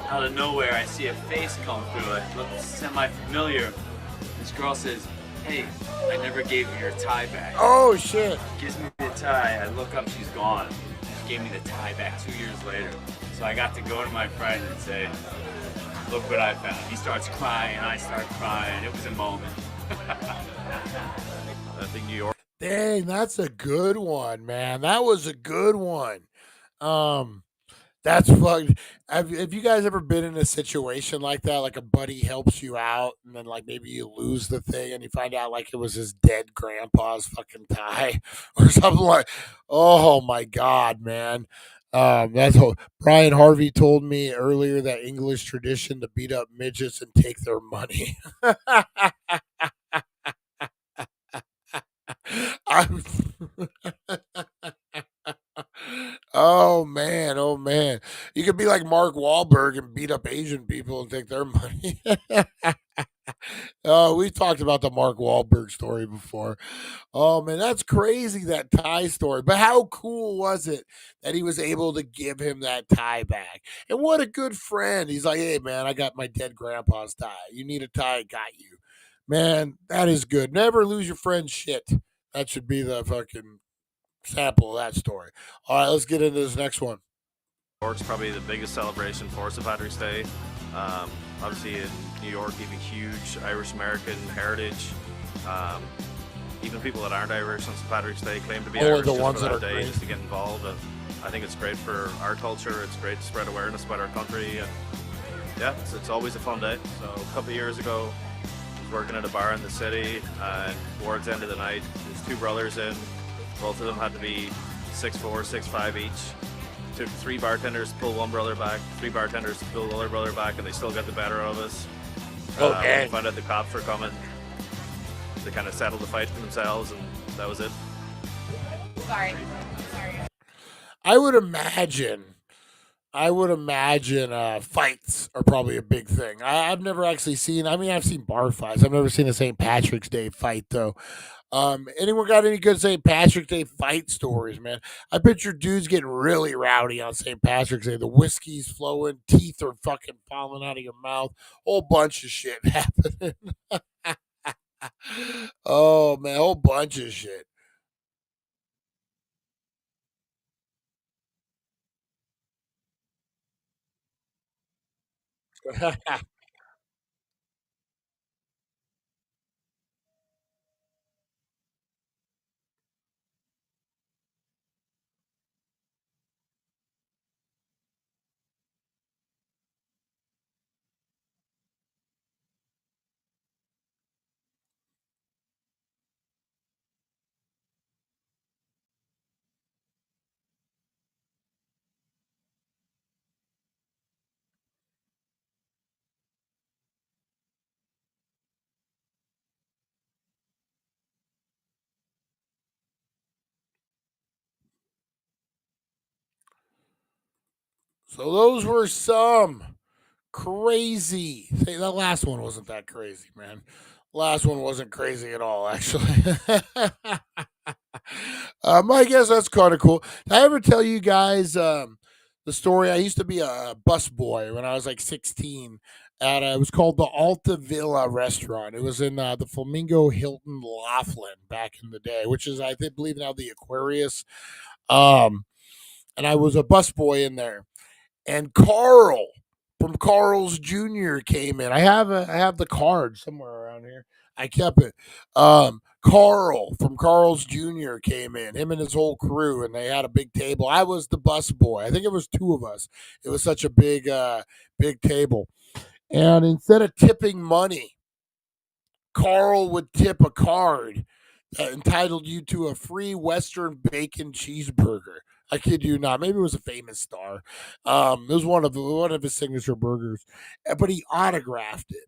Out of nowhere, I see a face come through. It looked semi-familiar. This girl says, "Hey, I never gave you your tie back." Oh shit! Gives me the tie. I look up, she's gone. She gave me the tie back 2 years later. So I got to go to my friend and say, "Look what I found." He starts crying, I start crying. It was a moment. I think New York. Dang, that's a good one, man. That was a good one. That's fun. Have you guys ever been in a situation like that? Like a buddy helps you out, and then like maybe you lose the thing, and you find out like it was his dead grandpa's fucking tie or something like. Oh my god, man. That's what Brian Harvey told me earlier, that English tradition to beat up midgets and take their money. I'm Oh man, oh man. You could be like Mark Wahlberg and beat up Asian people and take their money. Oh, we talked about the Mark Wahlberg story before. Oh man, that's crazy, that tie story. But how cool was it that he was able to give him that tie back? And what a good friend. He's like, "Hey man, I got my dead grandpa's tie. You need a tie, got you." Man, that is good. Never lose your friend's shit. That should be the fucking sample of that story. All right, let's get into this next one. York's probably the biggest celebration for St. Patrick's Day. Obviously in New York, even huge Irish American heritage. Even people that aren't Irish on St. Patrick's Day claim to be Only Irish the just ones for that that are day, great. just to get involved. And I think it's great for our culture. It's great to spread awareness about our country. And yeah, it's always a fun day. So a couple of years ago, I was working at a bar in the city, and towards the end of the night, there's two brothers in. Both of them had to be 6'4", 6'5" each. Took 3 bartenders to pull one brother back, 3 bartenders to pull the other brother back, and they still got the better of us. Okay. When we found out the cops were coming, they kind of settled the fight for themselves, and that was it. Sorry. I would imagine fights are probably a big thing. I've never actually seen. I mean, I've seen bar fights. I've never seen a St. Patrick's Day fight though. Anyone got any good St. Patrick's Day fight stories, man? I bet your dudes getting really rowdy on St. Patrick's Day. The whiskey's flowing, teeth are fucking falling out of your mouth, whole bunch of shit happening. Oh man, whole bunch of shit. So those were some crazy. Say that last one wasn't that crazy, man. Last one wasn't crazy at all, actually. I guess that's kind of cool. Did I ever tell you guys the story? I used to be a bus boy when I was like 16. At it was called the Alta Villa restaurant. It was in the Flamingo Hilton Laughlin back in the day, which is believe now the Aquarius. And I was a busboy in there. And Carl from Carl's Jr. came in. I have the card somewhere around here. I kept it. Carl from Carl's Jr. came in, him and his whole crew, and they had a big table. I was the bus boy. I think it was 2 of us. It was such a big table. And instead of tipping money, Carl would tip a card that entitled you to a free Western bacon cheeseburger. I kid you not. Maybe it was a famous star. It was one of his signature burgers, but he autographed it.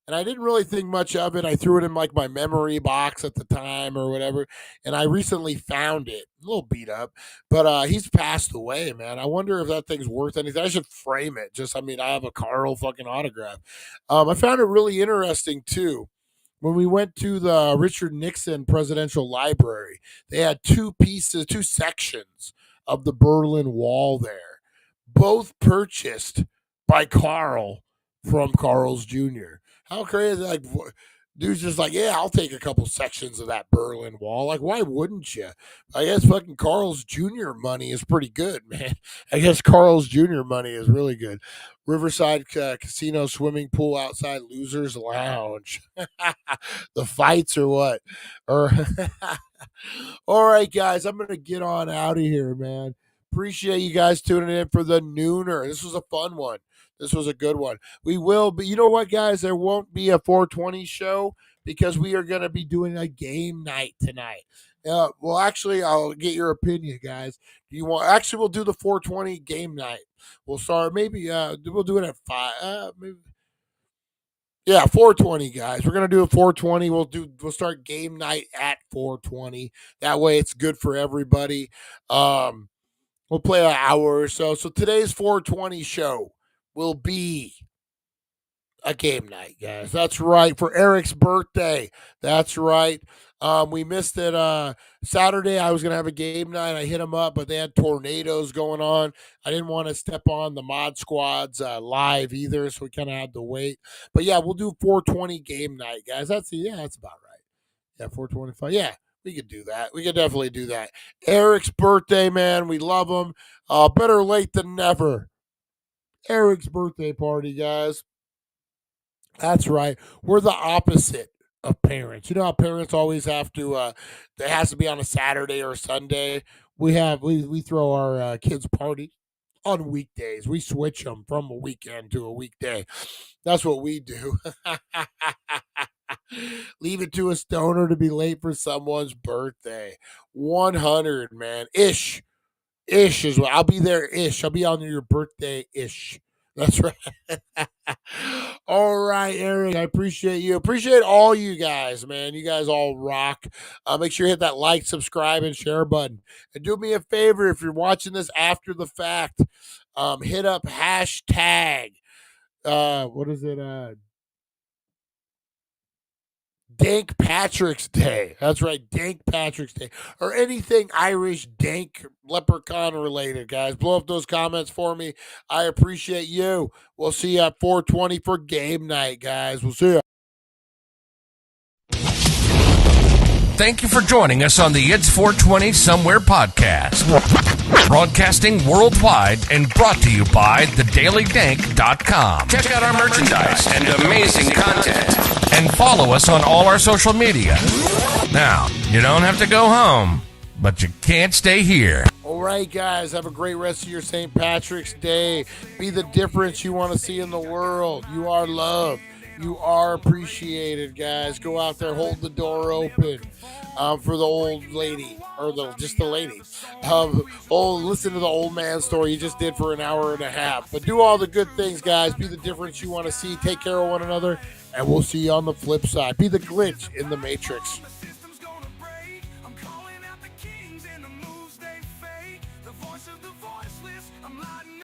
And I didn't really think much of it. I threw it in like my memory box at the time or whatever. And I recently found it, a little beat up, but he's passed away, man. I wonder if that thing's worth anything. I should frame it. I have a Carl fucking autograph. I found it really interesting too. When we went to the Richard Nixon Presidential Library, they had 2 sections of the Berlin Wall there, both purchased by Carl from Carl's Jr. How crazy! Like Dude's just like, yeah, I'll take a couple sections of that Berlin Wall. Like, why wouldn't you? I guess fucking Carl's Jr. money is pretty good, man. I guess Carl's Jr. money is really good. Riverside Casino swimming pool outside Losers Lounge. The fights or what? Or all right, guys, I'm gonna get on out of here, man. Appreciate you guys tuning in for the nooner. This was a fun one. This was a good one. We will, but you know what, guys? There won't be a 420 show because we are going to be doing a game night tonight. Well, actually, I'll get your opinion, guys. Do you want? Actually, we'll do the 420 game night. We'll start maybe. We'll do it at 5. Maybe. Yeah, 420, guys. We're gonna do a 420. We'll start game night at 420. That way, it's good for everybody. We'll play an hour or so. So today's 420 show will be a game night, guys. That's right. For Eric's birthday. That's right. We missed it Saturday. I was going to have a game night. I hit him up, but they had tornadoes going on. I didn't want to step on the mod squads live either, so we kind of had to wait. But yeah, we'll do 420 game night, guys. That's about right. Yeah, 425. Yeah, we could do that. We could definitely do that. Eric's birthday, man. We love him. Better late than never. Eric's birthday party, guys. That's right. We're the opposite of parents. You know how parents always have to, it has to be on a Saturday or a Sunday. We throw our kids' party on weekdays. We switch them from a weekend to a weekday. That's what we do. Leave it to a stoner to be late for someone's birthday. 100, man. Ish is what I'll be there. I'll be on your birthday. That's right. All right, Eric. I appreciate you. Appreciate all you guys, man. You guys all rock. Make sure you hit that like, subscribe, and share button. And do me a favor if you're watching this after the fact, hit up hashtag. What is it? Dank Patrick's Day. That's right, Dank Patrick's Day. Or anything Irish, dank, leprechaun related, guys. Blow up those comments for me. I appreciate you. We'll see you at 420 for game night, guys. We'll see you. Thank you for joining us on the It's 420 Somewhere podcast. Broadcasting worldwide and brought to you by thedailydank.com. Check out our merchandise and amazing content. And follow us on all our social media. Now, you don't have to go home, but you can't stay here. All right, guys. Have a great rest of your St. Patrick's Day. Be the difference you want to see in the world. You are loved. You are appreciated, guys. Go out there, hold the door open for the old lady, or just the lady. Listen to the old man story you just did for an hour and a half. But do all the good things, guys. Be the difference you want to see. Take care of one another, and we'll see you on the flip side. Be the glitch in the Matrix.